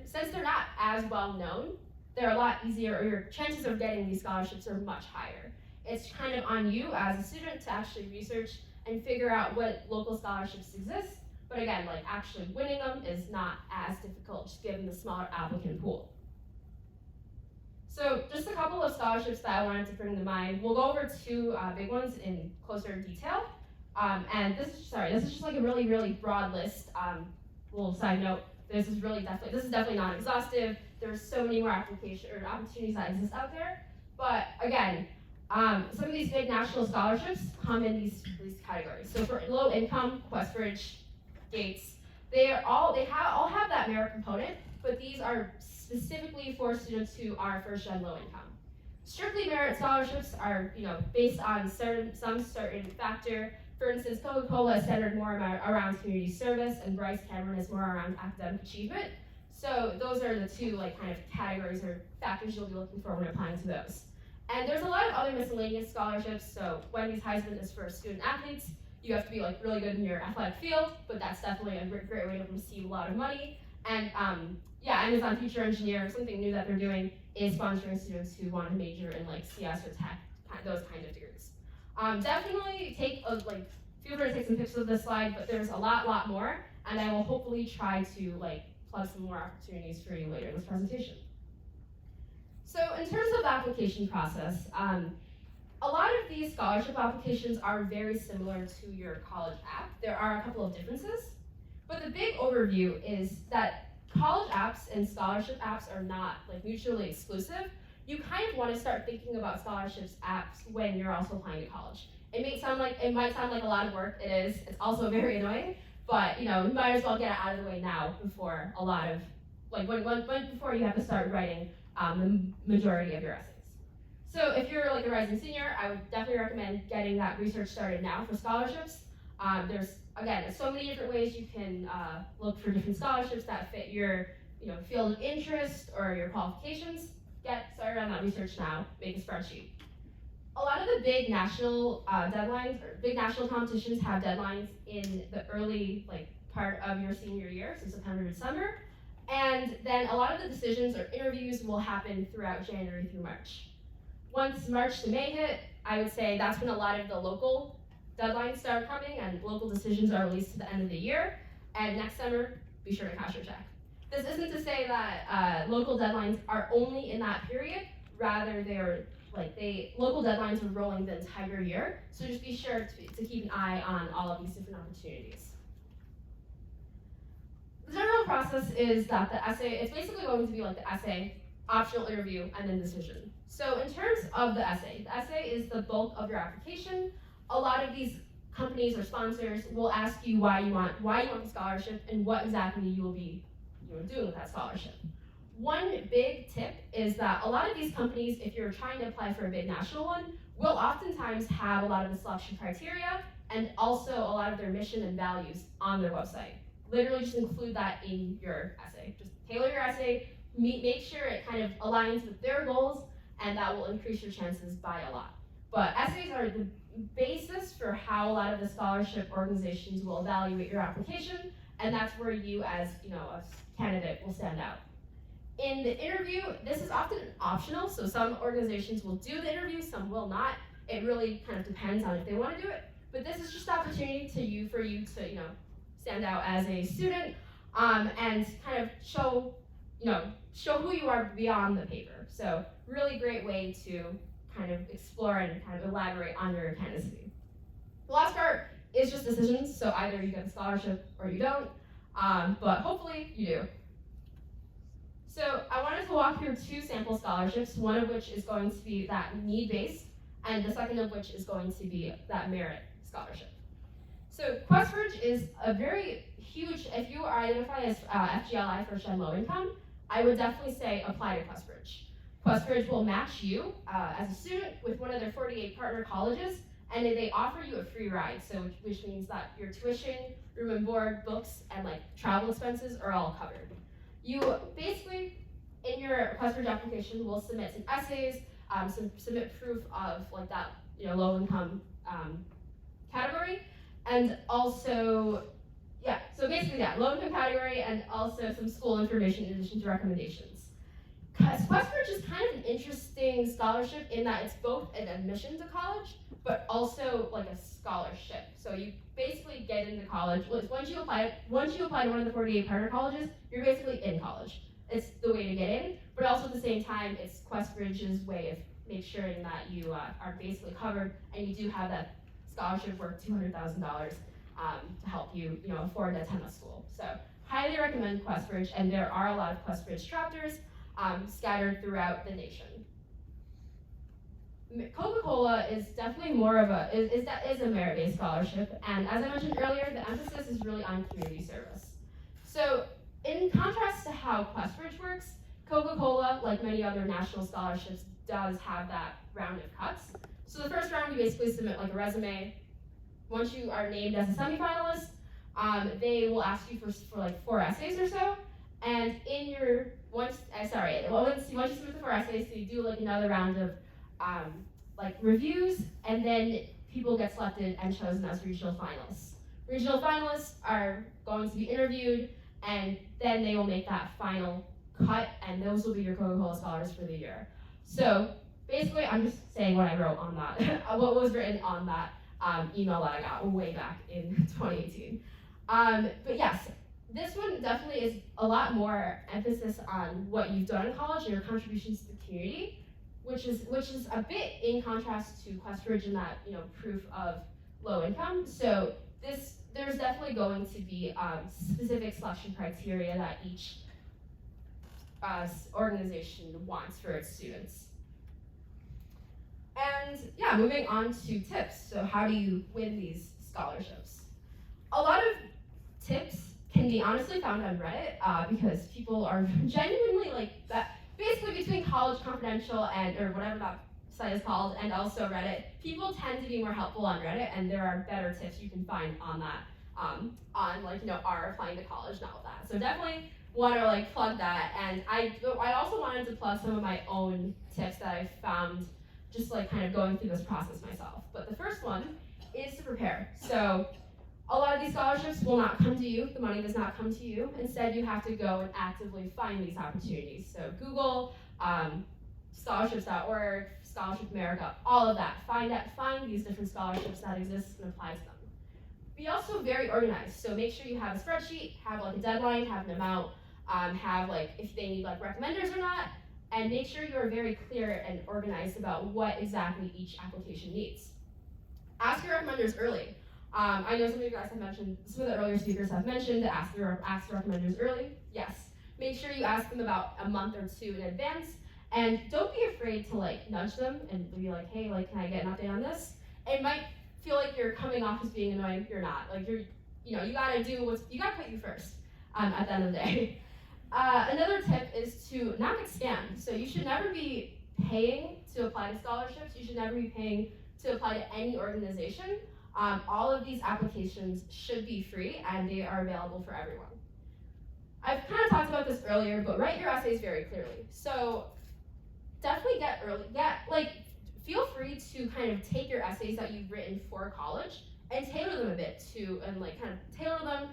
since they're not as well known, they're a lot easier, or your chances of getting these scholarships are much higher. It's kind of on you as a student to actually research and figure out what local scholarships exist, but again, like actually winning them is not as difficult just given the smaller applicant pool. So just a couple of scholarships that I wanted to bring to mind. We'll go over two big ones in closer detail. And this is just like a really, really broad list. Little side note, this is definitely not exhaustive. There's so many more opportunities that exist out there. But again, some of these big national scholarships come in these categories. So for low income, Questbridge, Gates, they all have that merit component, but these are specifically for students who are first-gen low income. Strictly merit scholarships are based on some certain factor. For instance, Coca-Cola is centered more around community service, and Bryce Cameron is more around academic achievement. So those are the two kind of categories or factors you'll be looking for when applying to those. And there's a lot of other miscellaneous scholarships. So Wendy's Heisman is for student athletes. You have to be really good in your athletic field, but that's definitely a great way to receive a lot of money. And Amazon Future Engineer, something new that they're doing is sponsoring students who want to major in CS or tech, those kind of degrees. Definitely feel free to take some pictures of this slide, but there's a lot more, and I will hopefully try to plug some more opportunities for you later in this presentation. So in terms of the application process, a lot of these scholarship applications are very similar to your college app. There are a couple of differences, but the big overview is that college apps and scholarship apps are not mutually exclusive. You kind of want to start thinking about scholarships apps when you're also applying to college. It might sound like a lot of work. It is. It's also very annoying, but you might as well get it out of the way now before a lot of before you have to start writing the majority of your essays. So if you're a rising senior, I would definitely recommend getting that research started now for scholarships. There's so many different ways you can look for different scholarships that fit your field of interest or your qualifications. Get started on that research now, make a spreadsheet. A lot of the big national deadlines or big national competitions have deadlines in the early part of your senior year, so September to December. And then a lot of the decisions or interviews will happen throughout January through March. Once March to May hit, I would say that's when a lot of the local deadlines start coming and local decisions are released to the end of the year. And next summer, be sure to cash your check. This isn't to say that local deadlines are only in that period. Rather, local deadlines are rolling the entire year. So just be sure to keep an eye on all of these different opportunities. The general process is that the essay, it's basically going to be the essay, optional interview, and then decision. So in terms of the essay is the bulk of your application. A lot of these companies or sponsors will ask you why you want the scholarship and what exactly you will be doing with that scholarship. One big tip is that a lot of these companies, if you're trying to apply for a big national one, will oftentimes have a lot of the selection criteria and also a lot of their mission and values on their website. Literally just include that in your essay. Just tailor your essay, make sure it kind of aligns with their goals, and that will increase your chances by a lot. But essays are the basis for how a lot of the scholarship organizations will evaluate your application, and that's where you as a candidate will stand out. In the interview, this is often optional, so some organizations will do the interview, some will not. It really kind of depends on if they want to do it, but this is just an opportunity for you to stand out as a student and kind of show who you are beyond the paper. So really great way to kind of explore and kind of elaborate on your candidacy. The last part is just decisions, so either you get the scholarship or you don't, but hopefully you do. So I wanted to walk through 2 sample scholarships, one of which is going to be that need-based, and the second of which is going to be that merit scholarship. So QuestBridge is a very huge, if you identify as FGLI, first gen low income, I would definitely say apply to QuestBridge. QuestBridge will match you as a student with one of their 48 partner colleges, and they offer you a free ride, so which means that your tuition, room and board, books, and like travel expenses are all covered. You basically, in your QuestBridge application, will submit some essays, submit proof of like that low income category, and also so basically low income category and also some school information in addition to recommendations. QuestBridge is kind of an interesting scholarship in that it's both an admission to college, but also like a scholarship. So you basically get into college. Once you apply to one of the 48 partner colleges, you're basically in college. It's the way to get in, but also at the same time, it's QuestBridge's way of make sure that you are basically covered and you do have that scholarship worth $200,000 to help you afford to attend a school. So highly recommend QuestBridge, and there are a lot of QuestBridge chapters scattered throughout the nation. Coca-Cola is definitely more of is a merit-based scholarship, and as I mentioned earlier, the emphasis is really on community service. So in contrast to how QuestBridge works, Coca-Cola, like many other national scholarships, does have that round of cuts. So the first round, you basically submit like a resume. Once you are named as a semifinalist, they will ask you for like 4 essays or so. And in your once you submit the 4 essays, so you do like another round of like reviews, and then people get selected and chosen as regional finalists. Regional finalists are going to be interviewed, and then they will make that final cut, and those will be your Coca-Cola scholars for the year. So basically, I'm just saying what I wrote on that, what was written on that email that I got way back in 2018. But yes, this one definitely is a lot more emphasis on what you've done in college and your contributions to the community, which is a bit in contrast to QuestBridge in that proof of low income. So there's definitely going to be specific selection criteria that each organization wants for its students. And moving on to tips. So how do you win these scholarships? A lot of tips can be honestly found on Reddit because people are genuinely like that. Basically, between College Confidential or whatever that site is called, and also Reddit, people tend to be more helpful on Reddit, and there are better tips you can find on that, our applying to college and all of that. So definitely want to plug that, and I also wanted to plug some of my own tips that I found just kind of going through this process myself. But the first one is to prepare. So a lot of these scholarships will not come to you. The money does not come to you. Instead, you have to go and actively find these opportunities. So Google, scholarships.org, Scholarship America, all of that. Find these different scholarships that exist and apply to them. Be also very organized. So make sure you have a spreadsheet, have a deadline, have an amount, have if they need recommenders or not, and make sure you are very clear and organized about what exactly each application needs. Ask your recommenders early. I know some of you guys have mentioned, some of the earlier speakers have mentioned to ask the recommenders early. Yes, make sure you ask them about a month or 2 in advance, and don't be afraid to nudge them and be like, hey, can I get an update on this? It might feel like you're coming off as being annoying, you're not. Like you gotta put you first at the end of the day. Another tip is to not get scammed. So you should never be paying to apply to scholarships. You should never be paying to apply to any organization. All of these applications should be free and they are available for everyone. I've kind of talked about this earlier, but write your essays very clearly. So definitely feel free to kind of take your essays that you've written for college and tailor them a bit tailor them,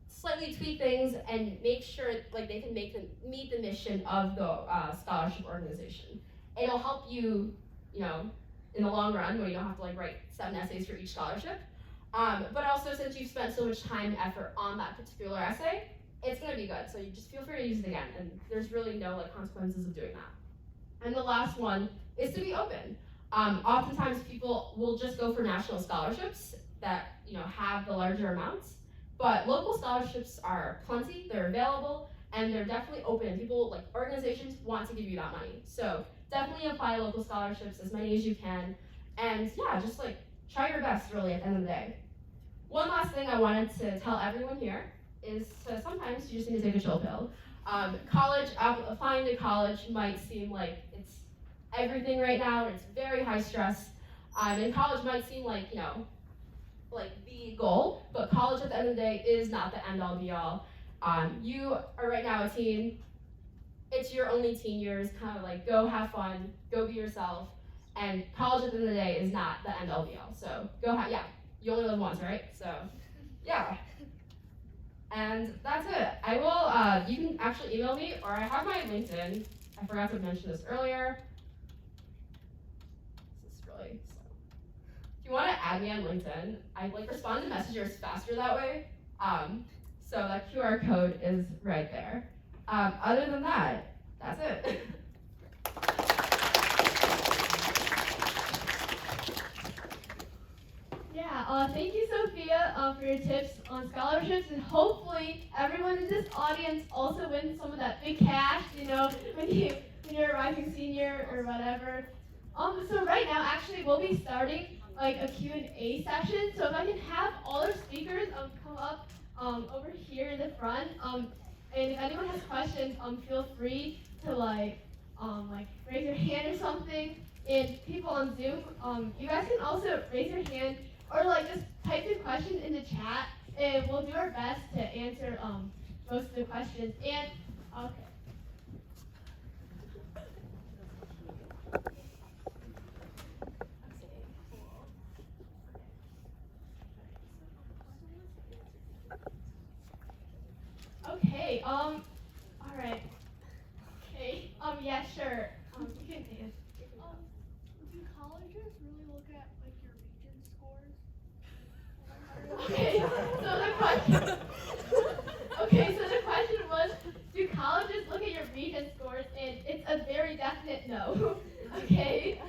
slightly tweak things, and make sure they can meet the mission of the scholarship organization. It'll help you, in the long run when you don't have to write 7 essays for each scholarship. But also since you've spent so much time and effort on that particular essay, it's gonna be good. So you just feel free to use it again, and there's really no consequences of doing that. And the last one is to be open. Oftentimes people will just go for national scholarships that have the larger amounts, but local scholarships are plenty, they're available, and they're definitely open. People, organizations want to give you that money. So definitely apply to local scholarships, as many as you can, and yeah, just try your best really at the end of the day. One last thing I wanted to tell everyone here is to sometimes you just need to take a chill pill. Applying to college might seem like it's everything right now, and it's very high stress. And college might seem like the goal, but college at the end of the day is not the end all be all. You are right now a teen. It's your only teen years. Kind of go have fun, go be yourself. And college at the end of the day is not the end all be all. So you only live once, right? So yeah. And that's it. I will, you can actually email me, or I have my LinkedIn. I forgot to mention this earlier. This is really slow. If you want to add me on LinkedIn, I respond to messages faster that way. So that QR code is right there. Other than that, that's it. Thank you, Sophia, for your tips on scholarships, and hopefully everyone in this audience also wins some of that big cash, when you're a rising senior or whatever. So right now, actually, we'll be starting a Q&A session. So if I can have all our speakers come up over here in the front, and if anyone has questions, feel free to raise your hand or something. And people on Zoom, you guys can also raise your hand or just type the question in the chat, and we'll do our best to answer most of the questions. And okay, all right. Okay, yeah, sure. You can answer. Do colleges really look at your region scores? Okay, so the question was, do colleges look at your region scores? And it's a very definite no. Okay.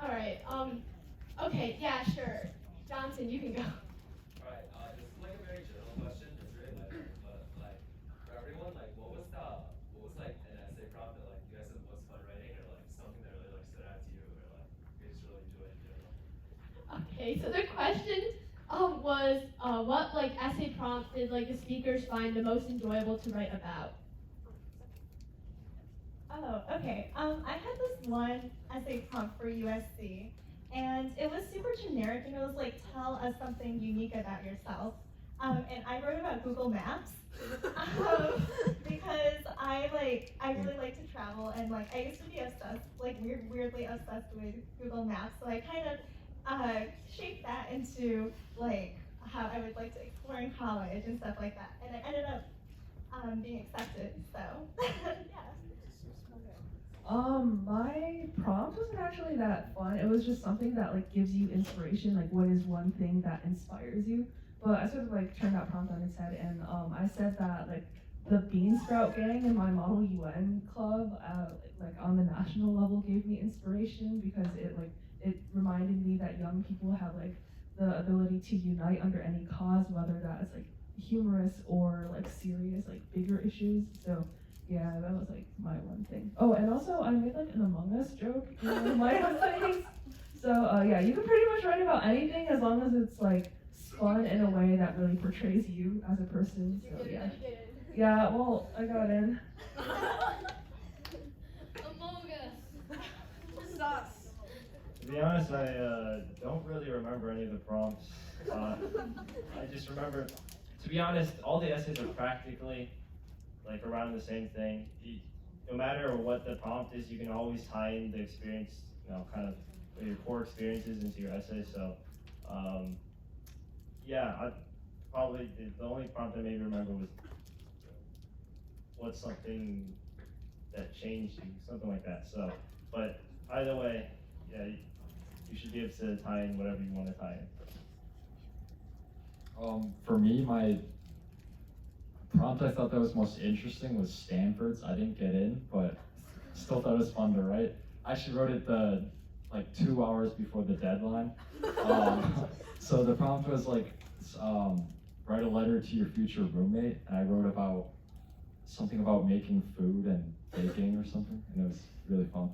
All right. Okay. Yeah. Sure. Johnson, you can go. Alright, this is a very general question. It's really light, but for everyone, what was an essay prompt that you guys had the most fun writing, or something that really stood out to you, or you guys really enjoyed in general? Okay. So the question was what essay prompt did the speakers find the most enjoyable to write about? Oh, okay. I had this one essay prompt for USC, and it was super generic, and it was tell us something unique about yourself. And I wrote about Google Maps, because I really like to travel, and I used to be obsessed, weirdly obsessed with Google Maps. So I kind of shaped that into how I would like to explore in college and stuff like that. And I ended up being accepted. So yeah. My prompt wasn't actually that fun. It was just something that gives you inspiration. What is one thing that inspires you? But I sort of turned that prompt on its head, and I said that the Bean Sprout gang in my Model UN club, on the national level, gave me inspiration because it reminded me that young people have the ability to unite under any cause, whether that's humorous or serious bigger issues. So yeah, that was my one thing. Oh, and also I made an Among Us joke in one of my essays. So yeah, you can pretty much write about anything as long as it's like fun in a way that really portrays you as a person. So yeah. Yeah, well, I got in. Among Us. Sus. To be honest, I don't really remember any of the prompts. I just remember, to be honest, all the essays are practically like around the same thing. No matter what the prompt is, you can always tie in the experience, kind of your core experiences into your essay. So, yeah, probably the only prompt I maybe remember was what's something that changed you, something like that. So, but either way, yeah, you should be able to tie in whatever you want to tie in. For me, my prompt I thought that was most interesting was Stanford's. I didn't get in, but still thought it was fun to write. I actually wrote it like 2 hours before the deadline. So the prompt was like, write a letter to your future roommate, and I wrote about something about making food and baking or something, and it was really fun.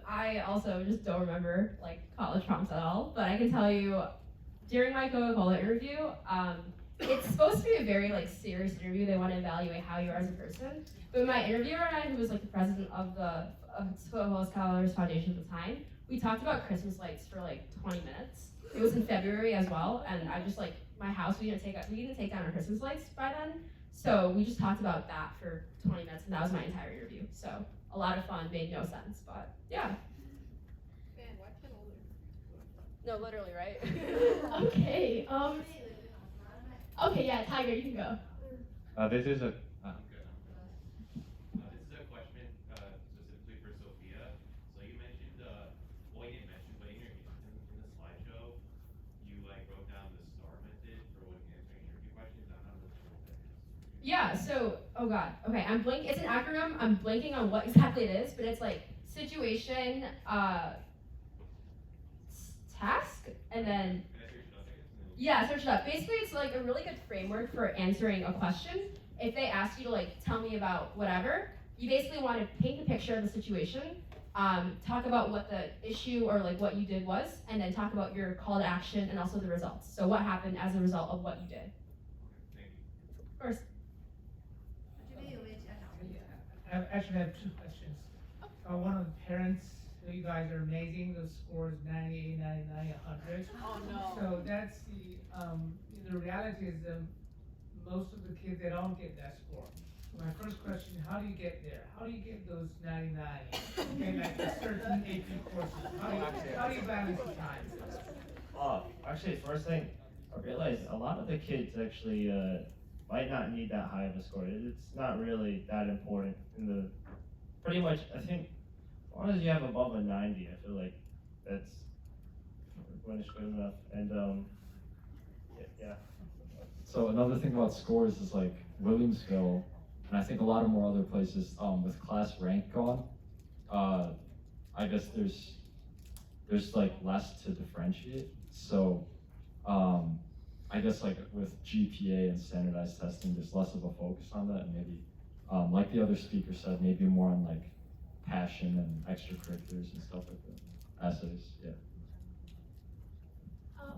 I also just don't remember like college prompts at all, but I can tell you during my Coca-Cola interview, it's supposed to be a very like serious interview. They want to evaluate how you are as a person. But my interviewer and I, who was like the president of the Coca-Cola Scholars Foundation at the time, we talked about Christmas lights for like 20 minutes. It was in February as well, and I just like my house. We didn't take down our Christmas lights by then, so we just talked about that for 20 minutes, and that was my entire interview. So a lot of fun, made no sense, but yeah. Man, why can't all No, literally, right? Okay. Okay, yeah, Tiger, you can go. This is a This is a question specifically for Sophia. So you mentioned, well, you didn't mention, but in the slideshow, you like wrote down the STAR method for when answering interview questions. I'm not really sure what that is. Yeah, so, oh god, okay, it's an acronym, I'm blanking on what exactly it is, but it's like situation, task, and then, Can I search it up, I guess? yeah, search it up. Basically, it's like a really good framework for answering a question. If they ask you to like, tell me about whatever, you basically want to paint a picture of the situation, talk about what the issue or like what you did was, and then talk about your call to action and also the results. So what happened as a result of what you did. Thank you. Of course. I actually have two questions. One of the parents, you guys are amazing, the score is 98, 99, 100. Oh no. So that's the reality is most of the kids, they don't get that score. So my first question, how do you get there? How do you get those 99 in like the certain AP courses? How do you balance the time? Actually, first thing, I realized a lot of the kids actually might not need that high of a score. It's not really that important. Pretty much, I think, as long as you have above a 90, I feel like that's when it's good enough. And yeah. So another thing about scores is like Williamsville, and I think a lot of more other places with class rank gone. I guess there's like less to differentiate. So I guess like with GPA and standardized testing, there's less of a focus on that, and maybe like the other speaker said, maybe more on like passion and extracurriculars and stuff like that. Essays, yeah.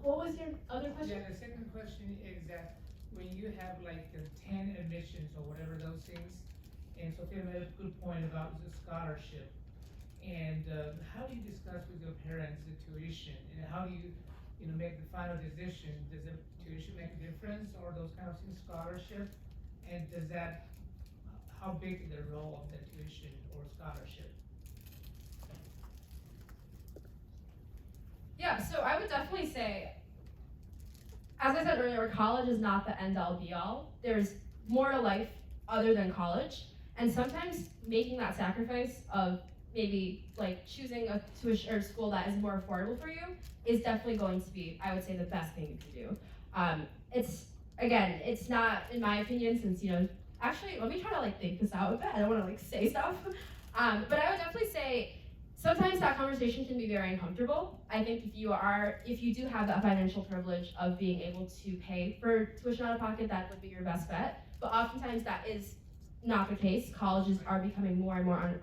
What was your other question? Yeah, the second question is that when you have like 10 admissions or whatever those things, and Sophia made a good point about the scholarship, and how do you discuss with your parents the tuition, and how do you make the final decision? Does the tuition make a difference, or those kind of things, scholarship, and how big is the role of the tuition or scholarship? Yeah, so I would definitely say, as I said earlier, college is not the end all be all. There's more to life other than college, and sometimes making that sacrifice of maybe like choosing a tuition or school that is more affordable for you is definitely going to be, I would say, the best thing you can do. It's not, in my opinion, since, actually, let me try to like think this out a bit. I don't want to like say stuff. But I would definitely say sometimes that conversation can be very uncomfortable. I think if you do have that financial privilege of being able to pay for tuition out of pocket, that would be your best bet. But oftentimes that is not the case. Colleges are becoming more and more,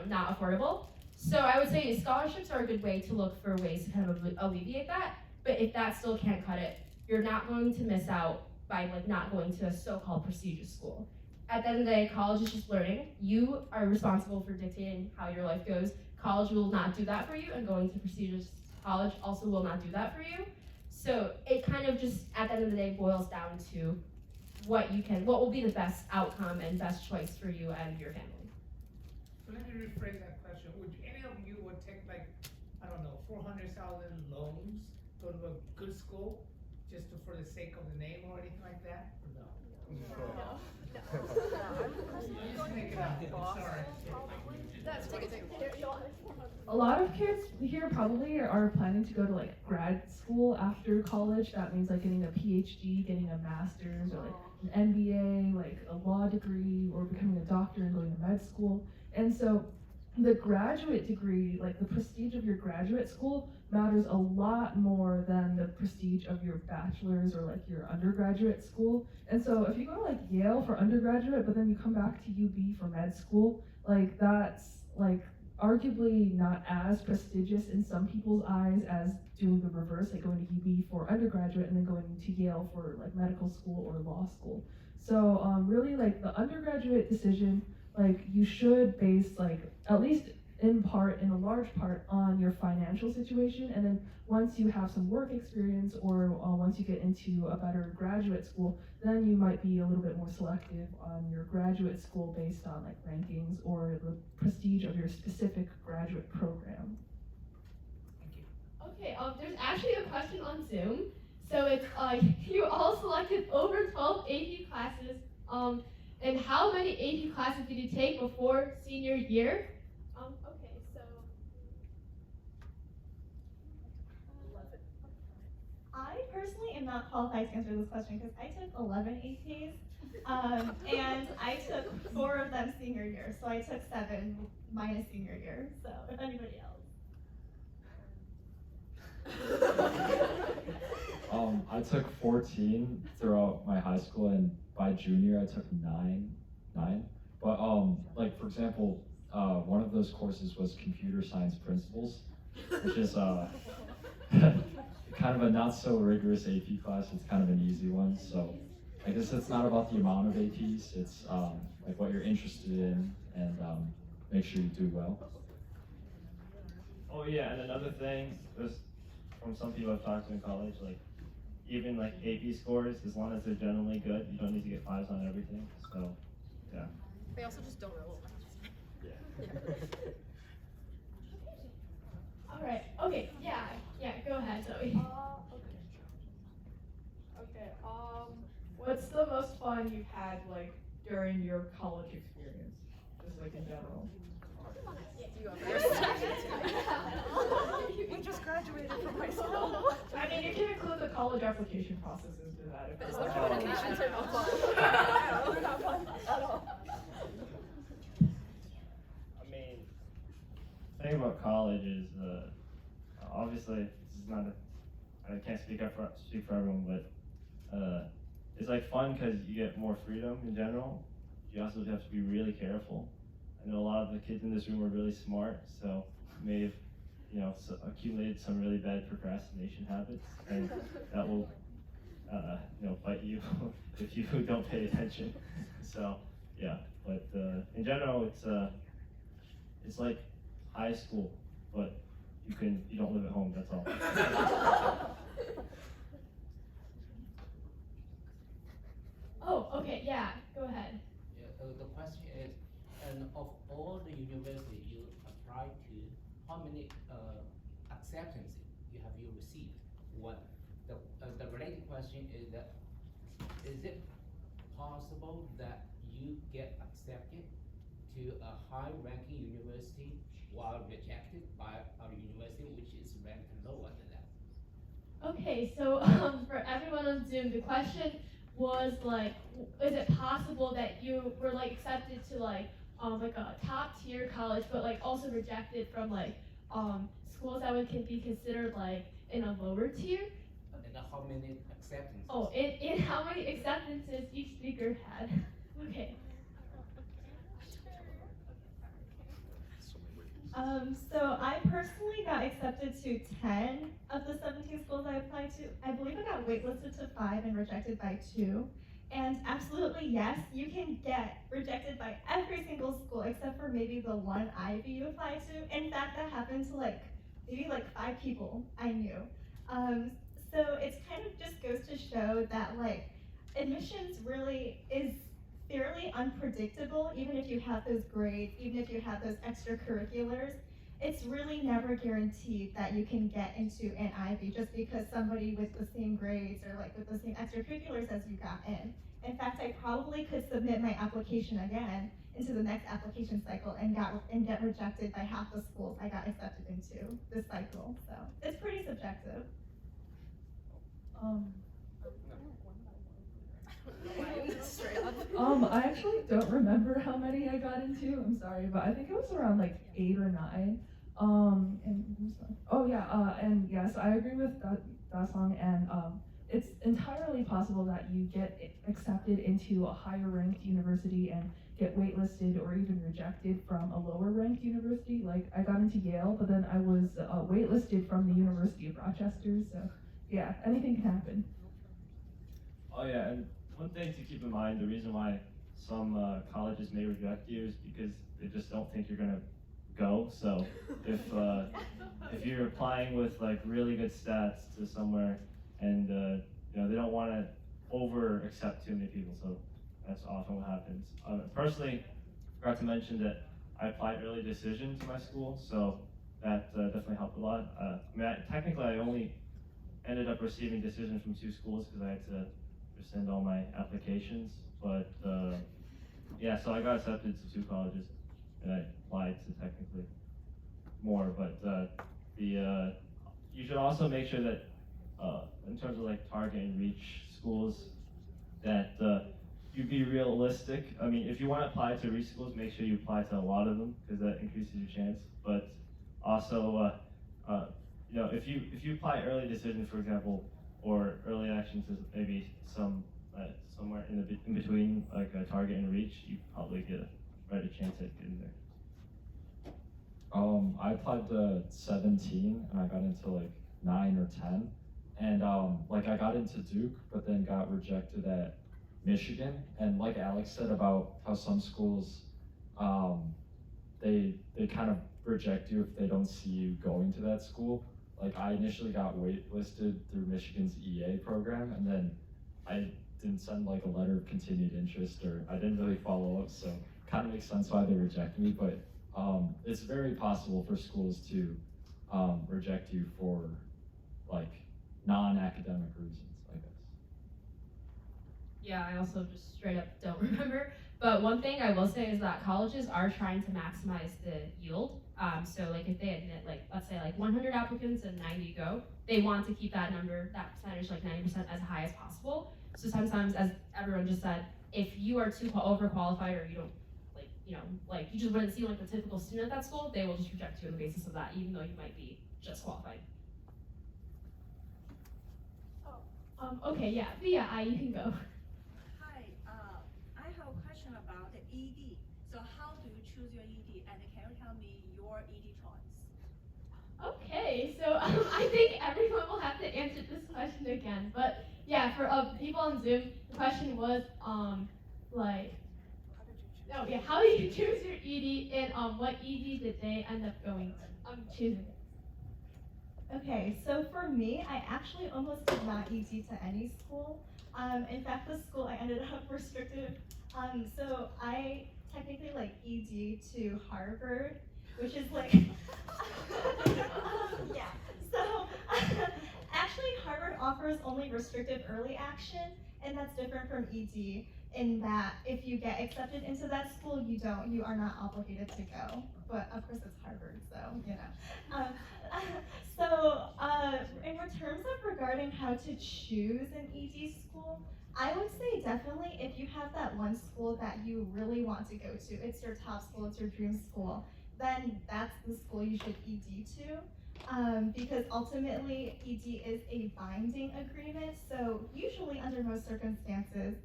not affordable. So I would say scholarships are a good way to look for ways to kind of alleviate that. But if that still can't cut it, you're not going to miss out by not going to a so-called prestigious school. At the end of the day, college is just learning. You are responsible for dictating how your life goes. College will not do that for you, and going to prestigious college also will not do that for you. So it kind of just, at the end of the day, boils down to what will be the best outcome and best choice for you and your family. So let me rephrase that question. Would any of you would take 400,000 loans, go to a good school, just for the sake of the name or anything like that? Or no? Just make it up. Sorry. A lot of kids here probably are planning to go to grad school after college. That means getting a PhD, getting a master's, or an MBA, a law degree, or becoming a doctor and going to med school. And so the graduate degree, the prestige of your graduate school matters a lot more than the prestige of your bachelor's or your undergraduate school. And so if you go to Yale for undergraduate, but then you come back to UB for med school, that's arguably not as prestigious in some people's eyes as doing the reverse, going to UB for undergraduate and then going to Yale for medical school or law school. So really the undergraduate decision, you should base at least in a large part on your financial situation, and then once you have some work experience or once you get into a better graduate school, then you might be a little bit more selective on your graduate school based on rankings or the prestige of your specific graduate program. Thank you. Okay, there's actually a question on Zoom. So it's you all selected over 12 AP classes. And how many AP classes did you take before senior year? Okay, so I personally am not qualified to answer this question because I took 11 APs, and I took 4 of them senior year, so I took 7 minus senior year. So if anybody else. I took 14 throughout my high school, and by junior I took 9. But for example, one of those courses was computer science principles, which is kind of a not so rigorous AP class. It's kind of an easy one. So I guess it's not about the amount of APs. It's what you're interested in, and make sure you do well. Oh yeah, and another thing is from some people I've talked to in college, even AP scores, as long as they're generally good, you don't need to get 5s on everything. So yeah. They also just don't roll. all right. Okay. Yeah. Go ahead, Zoe. Okay. What's the most fun you've had during your college experience, just in general? We just graduated from high school. I mean, you can include the college application process into that. If But applications are not fun. They're not fun at all. I mean, the thing about college is, obviously, this is not I can't speak for everyone, but it's fun because you get more freedom in general. You also have to be really careful. I know a lot of the kids in this room are really smart, so may have, accumulated some really bad procrastination habits, and that will, bite you if you don't pay attention. So, yeah, but in general, it's like high school, but you don't live at home. That's all. Oh, okay. Yeah. Go ahead. Yeah, the question is, and of all the universities you applied to, how many acceptances you received? What the related question is that, is it possible that you get accepted to a high-ranking university while rejected by a university which is ranked lower than that? Okay. So for everyone on Zoom, the question was is it possible that you were accepted to a top tier college, but also rejected from schools that can be considered in a lower tier? And how many acceptances? Oh, in how many acceptances each speaker had? Okay. So I personally got accepted to 10 of the 17 schools I applied to. I believe I got waitlisted to 5 and rejected by 2. And absolutely yes, you can get rejected by every single school except for maybe the one Ivy you applied to. In fact, that happened to maybe 5 people I knew. So it's kind of just goes to show that admissions really is fairly unpredictable, even if you have those grades, even if you have those extracurriculars. It's really never guaranteed that you can get into an Ivy just because somebody with the same grades or with the same extracurriculars as you got in. In fact, I probably could submit my application again into the next application cycle and get rejected by half the schools I got accepted into this cycle. So it's pretty subjective. I actually don't remember how many I got into. I'm sorry, but I think it was around 8 or 9. And who's that? Oh yeah. And yes, I agree with Dasong. And it's entirely possible that you get accepted into a higher ranked university and get waitlisted or even rejected from a lower ranked university. I got into Yale, but then I was waitlisted from the University of Rochester. So yeah, anything can happen. Oh yeah, and one thing to keep in mind, the reason why some colleges may reject you is because they just don't think you're gonna go. So if you're applying with really good stats to somewhere, and they don't want to over accept too many people, so that's often what happens. Personally, forgot to mention that I applied early decision to my school, so that definitely helped a lot. Technically, I only ended up receiving decisions from 2 schools because I had to rescind all my applications, but yeah, so I got accepted to 2 colleges, and I applied to technically more, but you should also make sure that in terms of target and reach schools, that you be realistic. I mean, if you want to apply to reach schools, make sure you apply to a lot of them, because that increases your chance, but also if you apply early decision, for example, or early action to maybe somewhere in between a target and reach, you probably get a better chance at getting there. I applied to 17 and I got into 9 or 10, and I got into Duke, but then got rejected at Michigan. And like Alex said about how some schools they kind of reject you if they don't see you going to that school. I initially got waitlisted through Michigan's EA program, and then I didn't send a letter of continued interest, or I didn't really follow up, so kind of makes sense why they reject me. But it's very possible for schools to reject you for non-academic reasons, I guess. Yeah, I also just straight up don't remember. But one thing I will say is that colleges are trying to maximize the yield. So if they admit let's say 100 applicants and 90 go, they want to keep that percentage 90% as high as possible. So sometimes, as everyone just said, if you are too overqualified or you don't you just wouldn't seem like the typical student at that school, they will just reject you on the basis of that, even though you might be just qualified. Okay, yeah, Via, you can go. Hi, I have a question about the ED. So how do you choose your ED, and can you tell me your ED choice? Okay, so I think everyone will have to answer this question again. But yeah, for people on Zoom, the question was how did you choose your ED, and what ED did they end up choosing? Okay, so for me, I actually almost did not ED to any school. In fact, the school I ended up restricted. So I technically ED to Harvard, which is yeah. So actually, Harvard offers only restricted early action, and that's different from ED in that if you get accepted into that school, you are not obligated to go. But of course, it's Harvard, so in terms of regarding how to choose an ED school, I would say definitely if you have that one school that you really want to go to, it's your top school, it's your dream school, then that's the school you should ED to. Because ultimately ED is a binding agreement, so usually under most circumstances,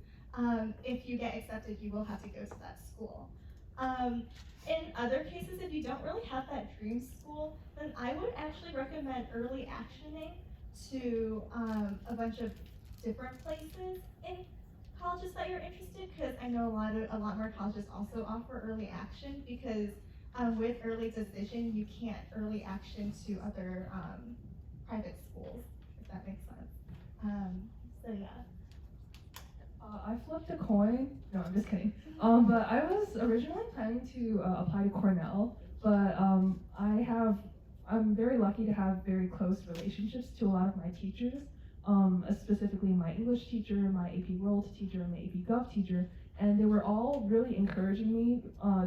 if you get accepted, you will have to go to that school. In other cases, if you don't really have that dream school, then I would actually recommend early actioning to a bunch of different places in colleges that you're interested, because I know a lot more colleges also offer early action, because with early decision, you can't early action to other private schools, if that makes sense. So yeah. I flipped a coin. No, I'm just kidding. But I was originally planning to apply to Cornell, but I'm very lucky to have very close relationships to a lot of my teachers, specifically my English teacher, my AP World teacher, and my AP Gov teacher, and they were all really encouraging me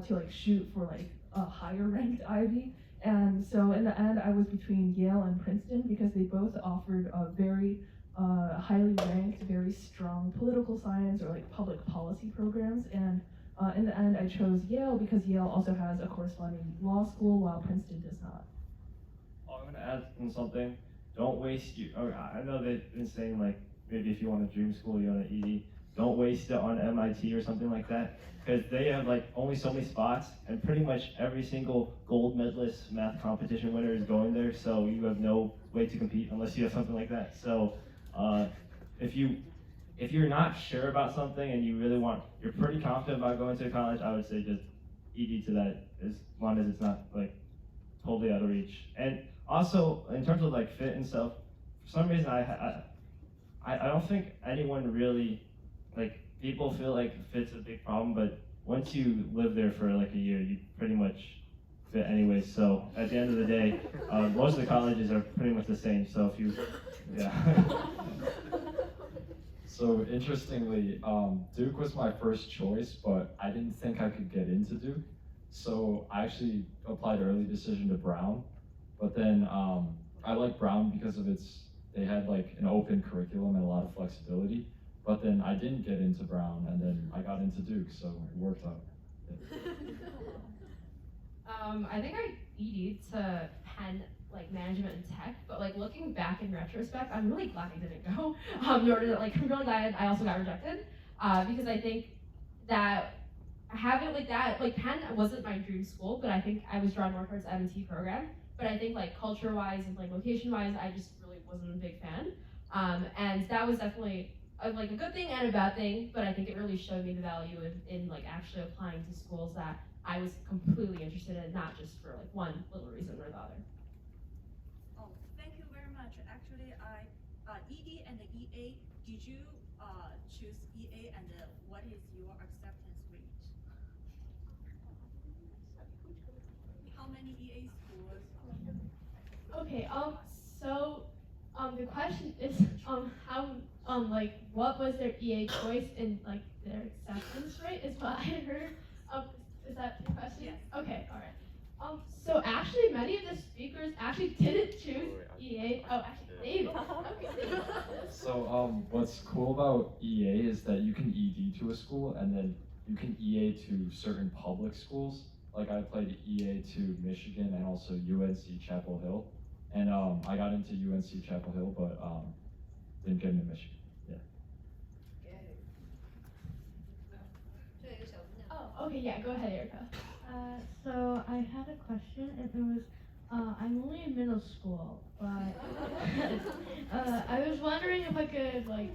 to like shoot for like a higher ranked Ivy. And so in the end, I was between Yale and Princeton because they both offered a very highly ranked, very strong political science or like public policy programs. And in the end, I chose Yale because Yale also has a corresponding law school while Princeton does not. Oh, I'm gonna add in something. Don't waste I know they've been saying like maybe if you want a dream school, you want an ED. Don't waste it on MIT or something like that, because they have like only so many spots, and pretty much every single gold medalist math competition winner is going there. So you have no way to compete unless you have something like that. So if you're not sure about something and you're pretty confident about going to college, I would say just ED to that as long as it's not like totally out of reach. And also in terms of like fit and stuff, for some reason I don't think anyone really, like, people feel like fit's a big problem, but once you live there for like a year, you pretty much fit anyway. So at the end of the day, most of the colleges are pretty much the same. So if you, yeah. So interestingly, Duke was my first choice, but I didn't think I could get into Duke. So I actually applied early decision to Brown, but then I like Brown because of they had like an open curriculum and a lot of flexibility. But then I didn't get into Brown, and then I got into Duke, so it worked out. Yeah. I think I ED'd to Penn, like management and tech, but like looking back in retrospect, I'm really glad I didn't go. Nor did I'm really glad I also got rejected, because I think that having like that, like Penn wasn't my dream school, but I think I was drawn more towards M&T program. But I think like culture-wise and like location-wise, I just really wasn't a big fan, and that was definitely like a good thing and a bad thing, but I think it really showed me the value in like actually applying to schools that I was completely interested in, not just for like one little reason or the other. Oh, thank you very much. Actually, ED and the EA, did you choose EA, and what is your acceptance rate? How many EA schools? Okay, so the question is how like what was their EA choice and like their acceptance rate is what I heard. Is that the question? Yes. Okay, all right. So actually many of the speakers actually didn't choose EA. Oh, actually David. Okay, David. So what's cool about EA is that you can ED to a school, and then you can EA to certain public schools. Like I played EA to Michigan and also UNC Chapel Hill. And I got into UNC Chapel Hill, but didn't get into Michigan. Yeah. Oh, okay, yeah, go ahead, Erica. So I had a question. It was, I'm only in middle school, but I was wondering if I could like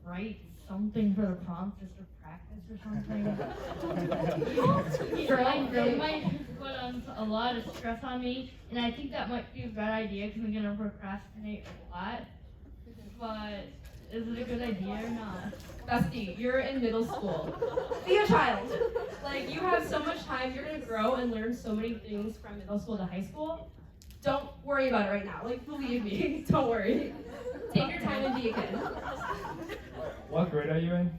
write something for the prompt just for practice or something. Drawing really might put on a lot of stress on me, and I think that might be a bad idea because I'm gonna procrastinate a lot. But is it a good idea or not? Bestie, you're in middle school. Be a child. Like, you have so much time. You're gonna grow and learn so many things from middle school to high school. Don't worry about it right now. Like, believe me. Don't worry. Take your time and be a kid. What grade are you in?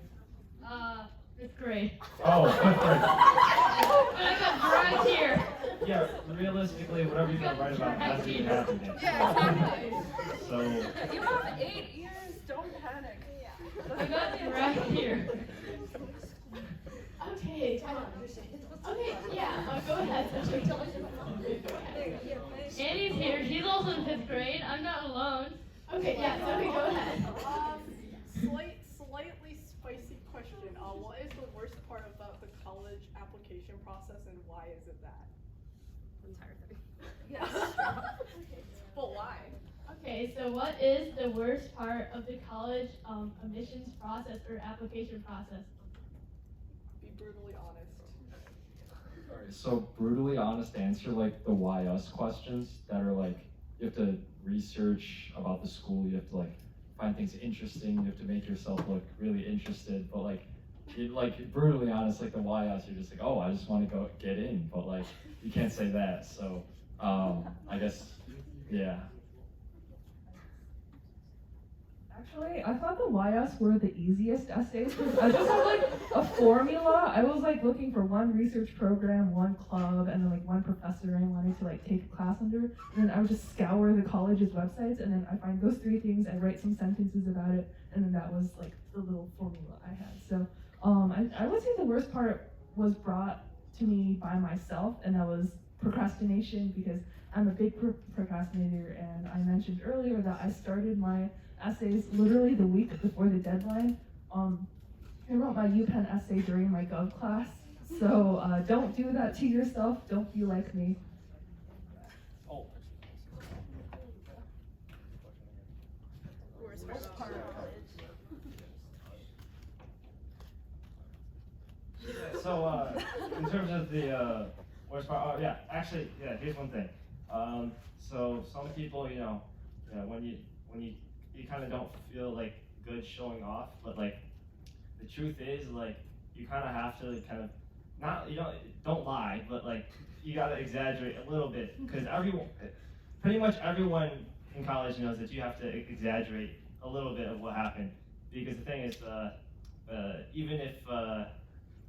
5th grade. Oh, 5th grade. But I got dragged here. Yeah, realistically, whatever you're gonna write about has to be happening. Yeah, exactly. So, You have 8 years, don't panic. I got dragged here. Okay, okay, yeah, go ahead. Annie's here. She's also in 5th grade. I'm not alone. Okay, yeah, Zoe, go ahead. Slightly spicy question. Okay, so what is the worst part of the college admissions process or application process? Be brutally honest. Alright, so brutally honest answer, like the why us questions that are like, you have to research about the school, you have to like find things interesting, you have to make yourself look really interested, but like, brutally honest, like the why us, you're just like, oh, I just want to go get in, but like, you can't say that, so, I guess, yeah. Actually, I thought the why us were the easiest essays because I just had like a formula. I was like looking for one research program, one club, and then like one professor I wanted to like take a class under. And then I would just scour the college's websites, and then I find those three things, I write some sentences about it, and then that was like the little formula I had. So I would say the worst part was brought to me by myself, and that was procrastination because I'm a big procrastinator, and I mentioned earlier that I started my essays literally the week before the deadline. I wrote my UPenn essay during my Gov class, so don't do that to yourself. Don't be like me. Worst part of college. So, in terms of the worst part, yeah, actually, yeah, here's one thing. So some people, you know, when you kind of don't feel like good showing off, but like the truth is like you kind of have to kind of not, you don't lie, but like you gotta exaggerate a little bit because pretty much everyone in college knows that you have to exaggerate a little bit of what happened because the thing is, even if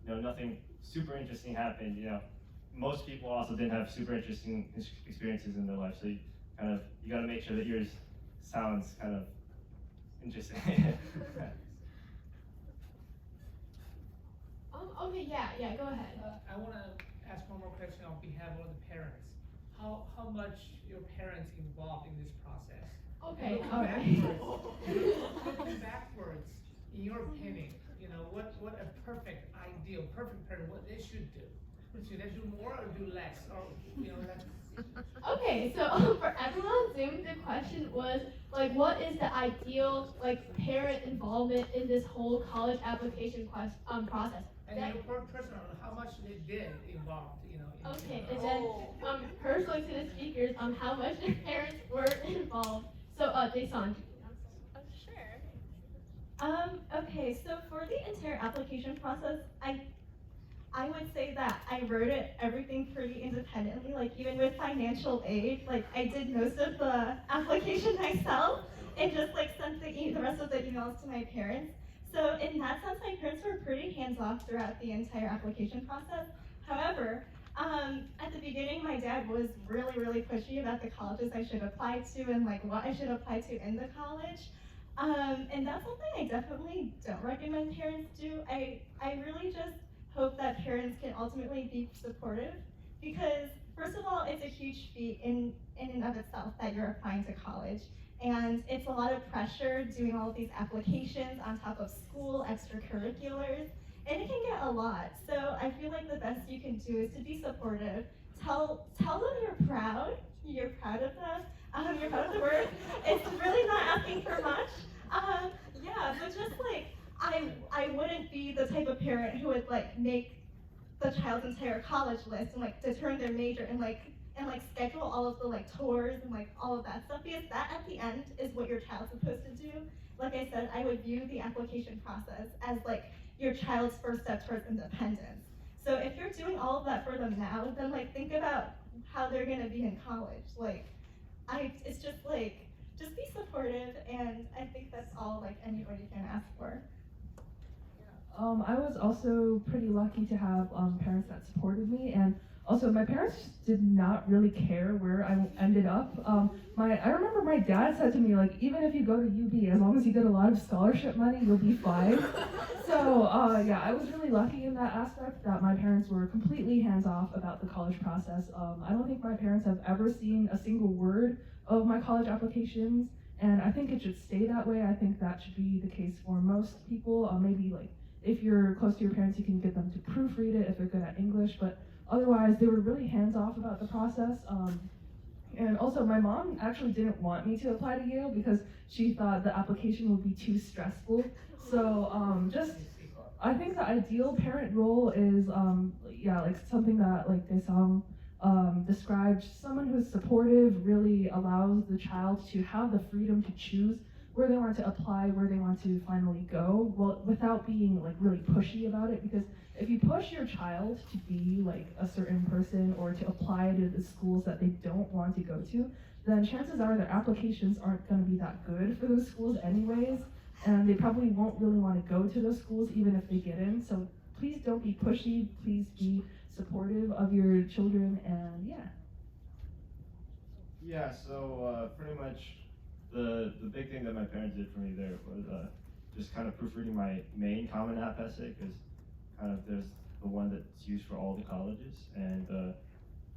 nothing super interesting happened, most people also didn't have super interesting experiences in their life, so you gotta make sure that yours sounds kind of interesting. Okay, yeah, go ahead. I want to ask one more question on behalf of the parents. How much your parents involved in this process? Okay, And all right. Looking backwards, in your opinion, what a perfect ideal, perfect parent, what they should do? Should they do more or do less, or less? Okay, so for everyone on Zoom, the question was like, what is the ideal like parent involvement in this whole college application process? And your personal, how much they did involved, Okay, and then personally to the speakers, how much their parents were involved. So, Jason. Oh, sure. Okay, so for the entire application process, I would say that I wrote everything pretty independently, like even with financial aid, like I did most of the application myself and just like sent the rest of the emails to my parents. So in that sense, my parents were pretty hands-off throughout the entire application process. However, at the beginning, my dad was really, really pushy about the colleges I should apply to and like what I should apply to in the college. And that's something I definitely don't recommend parents do. I really just hope that parents can ultimately be supportive because first of all, it's a huge feat in and of itself that you're applying to college. And it's a lot of pressure doing all of these applications on top of school, extracurriculars, and it can get a lot. So I feel like the best you can do is to be supportive. Tell them you're proud of them, you're proud of the work. It's really not asking for much. Yeah, but just like, I wouldn't be the type of parent who would like make the child's entire college list and like determine their major and schedule all of the like tours and like all of that stuff because that at the end is what your child's supposed to do. Like I said, I would view the application process as like your child's first step towards independence. So if you're doing all of that for them now, then like think about how they're gonna be in college. It's just like, just be supportive, and I think that's all like anybody can ask for. I was also pretty lucky to have parents that supported me, and also my parents did not really care where I ended up. I remember my dad said to me, like, even if you go to UB, as long as you get a lot of scholarship money, you'll be fine. So yeah, I was really lucky in that aspect that my parents were completely hands-off about the college process. I don't think my parents have ever seen a single word of my college applications, and I think it should stay that way. I think that should be the case for most people. Maybe like if you're close to your parents, you can get them to proofread it if they're good at English, but otherwise they were really hands-off about the process. And also, my mom actually didn't want me to apply to Yale because she thought the application would be too stressful. So I think the ideal parent role is, like something that like this song described, someone who's supportive, really allows the child to have the freedom to choose where they want to apply, where they want to finally go, well, without being like really pushy about it. Because if you push your child to be like a certain person or to apply to the schools that they don't want to go to, then chances are their applications aren't going to be that good for those schools anyways, and they probably won't really want to go to those schools even if they get in. So please don't be pushy, please be supportive of your children, and yeah. Yeah, so pretty much the big thing that my parents did for me there was just kind of proofreading my main Common App essay, because kind of there's the one that's used for all the colleges, and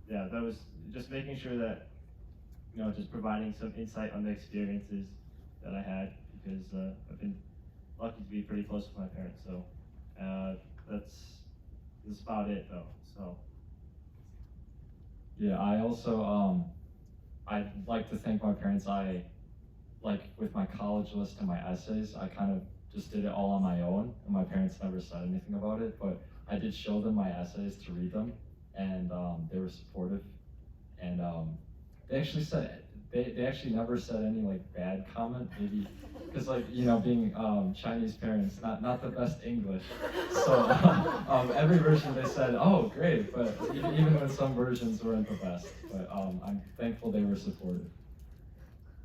yeah, that was just making sure that, you know, just providing some insight on the experiences that I had, because I've been lucky to be pretty close with my parents, so that's about it though. So Yeah, I also I'd like to thank my parents. With my college list and my essays, I kind of just did it all on my own, and my parents never said anything about it, but I did show them my essays to read them, and they were supportive, and they actually said, they actually never said any like bad comment, maybe, because like, you know, being Chinese parents, not the best English, so every version they said, oh great, but even when some versions weren't the best, but I'm thankful they were supportive.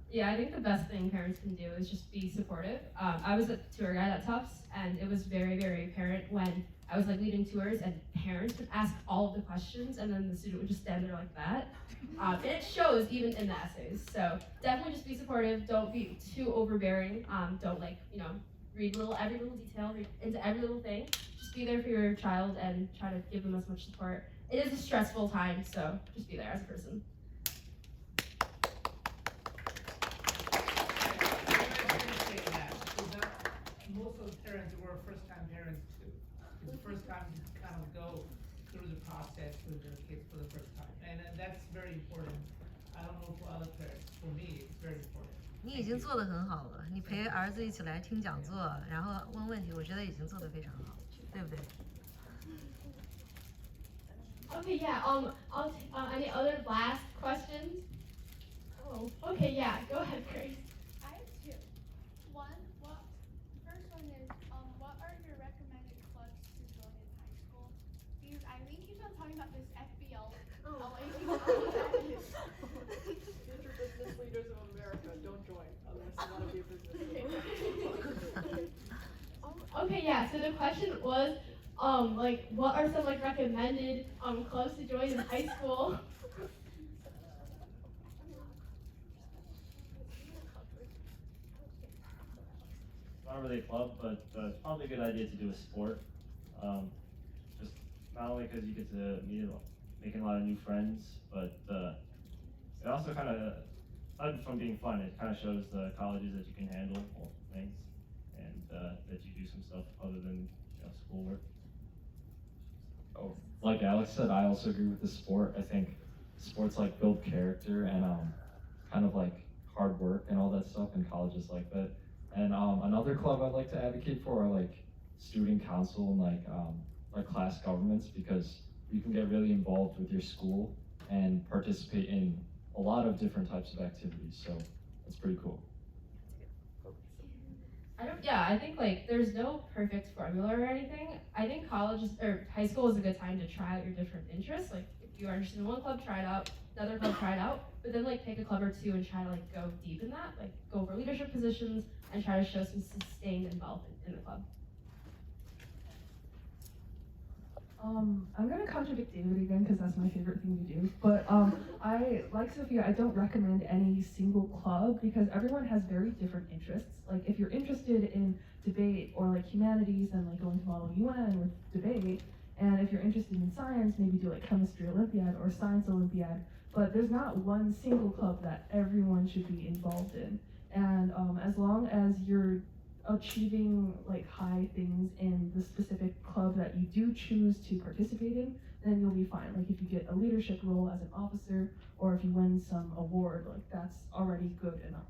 Yeah, I think the best thing parents can do is just be supportive. I was a tour guide at Tufts, and it was very, very apparent when I was like leading tours and parents would ask all of the questions, and then the student would just stand there like that. And it shows even in the essays. So definitely just be supportive. Don't be too overbearing. Don't read every little detail, read into every little thing. Just be there for your child and try to give them as much support. It is a stressful time, so just be there as a person. Most of the parents were first-time parents too. It's the first time to kind of go through the process with their kids for the first time, and that's very important. I don't know for other parents, for me, it's very important. 你已经做得很好了，你陪儿子一起来听讲座，然后问问题，我觉得已经做得非常好，对不对？ Okay, yeah. Any other last questions? Oh, okay, yeah. Go ahead, Grace. I have two. First one is, what are your recommended clubs to join in high school? Because Eileen keeps on talking about this FBL. Business Leaders of America, don't join unless you want to be a business leader. Okay, yeah. So the question was, what are some recommended clubs to join in high school? not really a club, but it's probably a good idea to do a sport. Just not only because you get to making a lot of new friends, but it also kind of, aside from being fun, it kind of shows the colleges that you can handle all things, and that you do some stuff other than schoolwork. Oh, like Alex said, I also agree with the sport. I think sports build character and kind of hard work and all that stuff, and colleges like that. And another club I'd like to advocate for are student council and class governments, because you can get really involved with your school and participate in a lot of different types of activities. So that's pretty cool. I think there's no perfect formula or anything. I think high school is a good time to try out your different interests. If you are interested in one club, try it out. Another club, try it out. But then pick a club or two and try to go deep in that. Go over leadership positions and try to show some sustained involvement in the club. I'm gonna contradict David again because that's my favorite thing to do. But I, like Sophia, I don't recommend any single club because everyone has very different interests. If you're interested in debate or humanities, then going to Model UN with debate. And if you're interested in science, maybe do chemistry Olympiad or science Olympiad. But there's not one single club that everyone should be involved in. And as long as you're achieving like high things in the specific club that you do choose to participate in, then you'll be fine. Like if you get a leadership role as an officer, or if you win some award, like that's already good enough.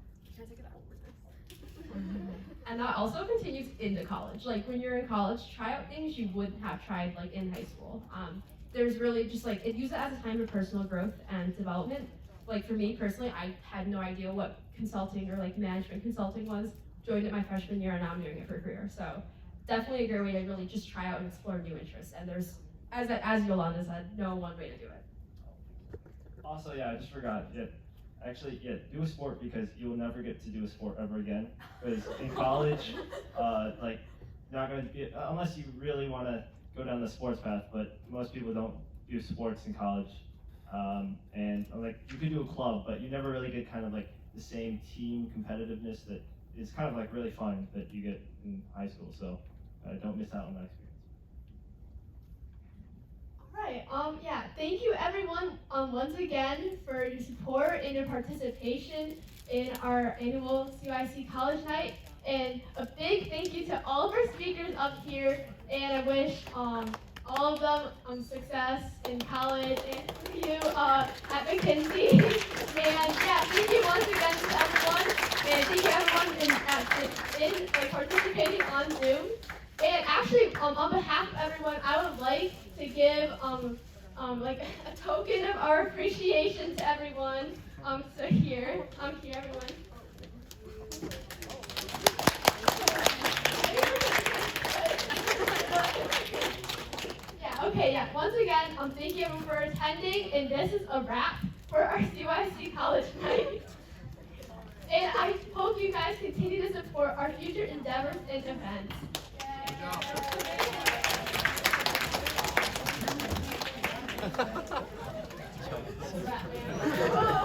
And that also continues into college. Like when you're in college, try out things you wouldn't have tried like in high school. There's really just like, use it as a time of personal growth and development. Like for me personally, I had no idea what consulting or like management consulting was. Joined it my freshman year and now I'm doing it for a career. So definitely a great way to really just try out and explore new interests. And there's, as Yolanda said, no one way to do it. Also, yeah, I just forgot. Yeah, actually, yeah, do a sport because you will never get to do a sport ever again. Because in college, like, you're not going to be, unless you really want to go down the sports path, but most people don't do sports in college. And like, you could do a club, but you never really get kind of like the same team competitiveness that is kind of like really fun that you get in high school. So don't miss out on that experience. Alright, yeah, thank you everyone once again for your support and your participation in our annual CYC College Night. And a big thank you to all of our speakers up here, and I wish all of them success in college and for you at McKinsey. And yeah, thank you once again to everyone, and thank you everyone in participating on Zoom. And actually, on behalf of everyone, I would like to give like a token of our appreciation to everyone. So here, everyone. Okay, yeah, once again, thank you everyone for attending, and this is a wrap for our CYC College Night. And I hope you guys continue to support our future endeavors and events. Good job.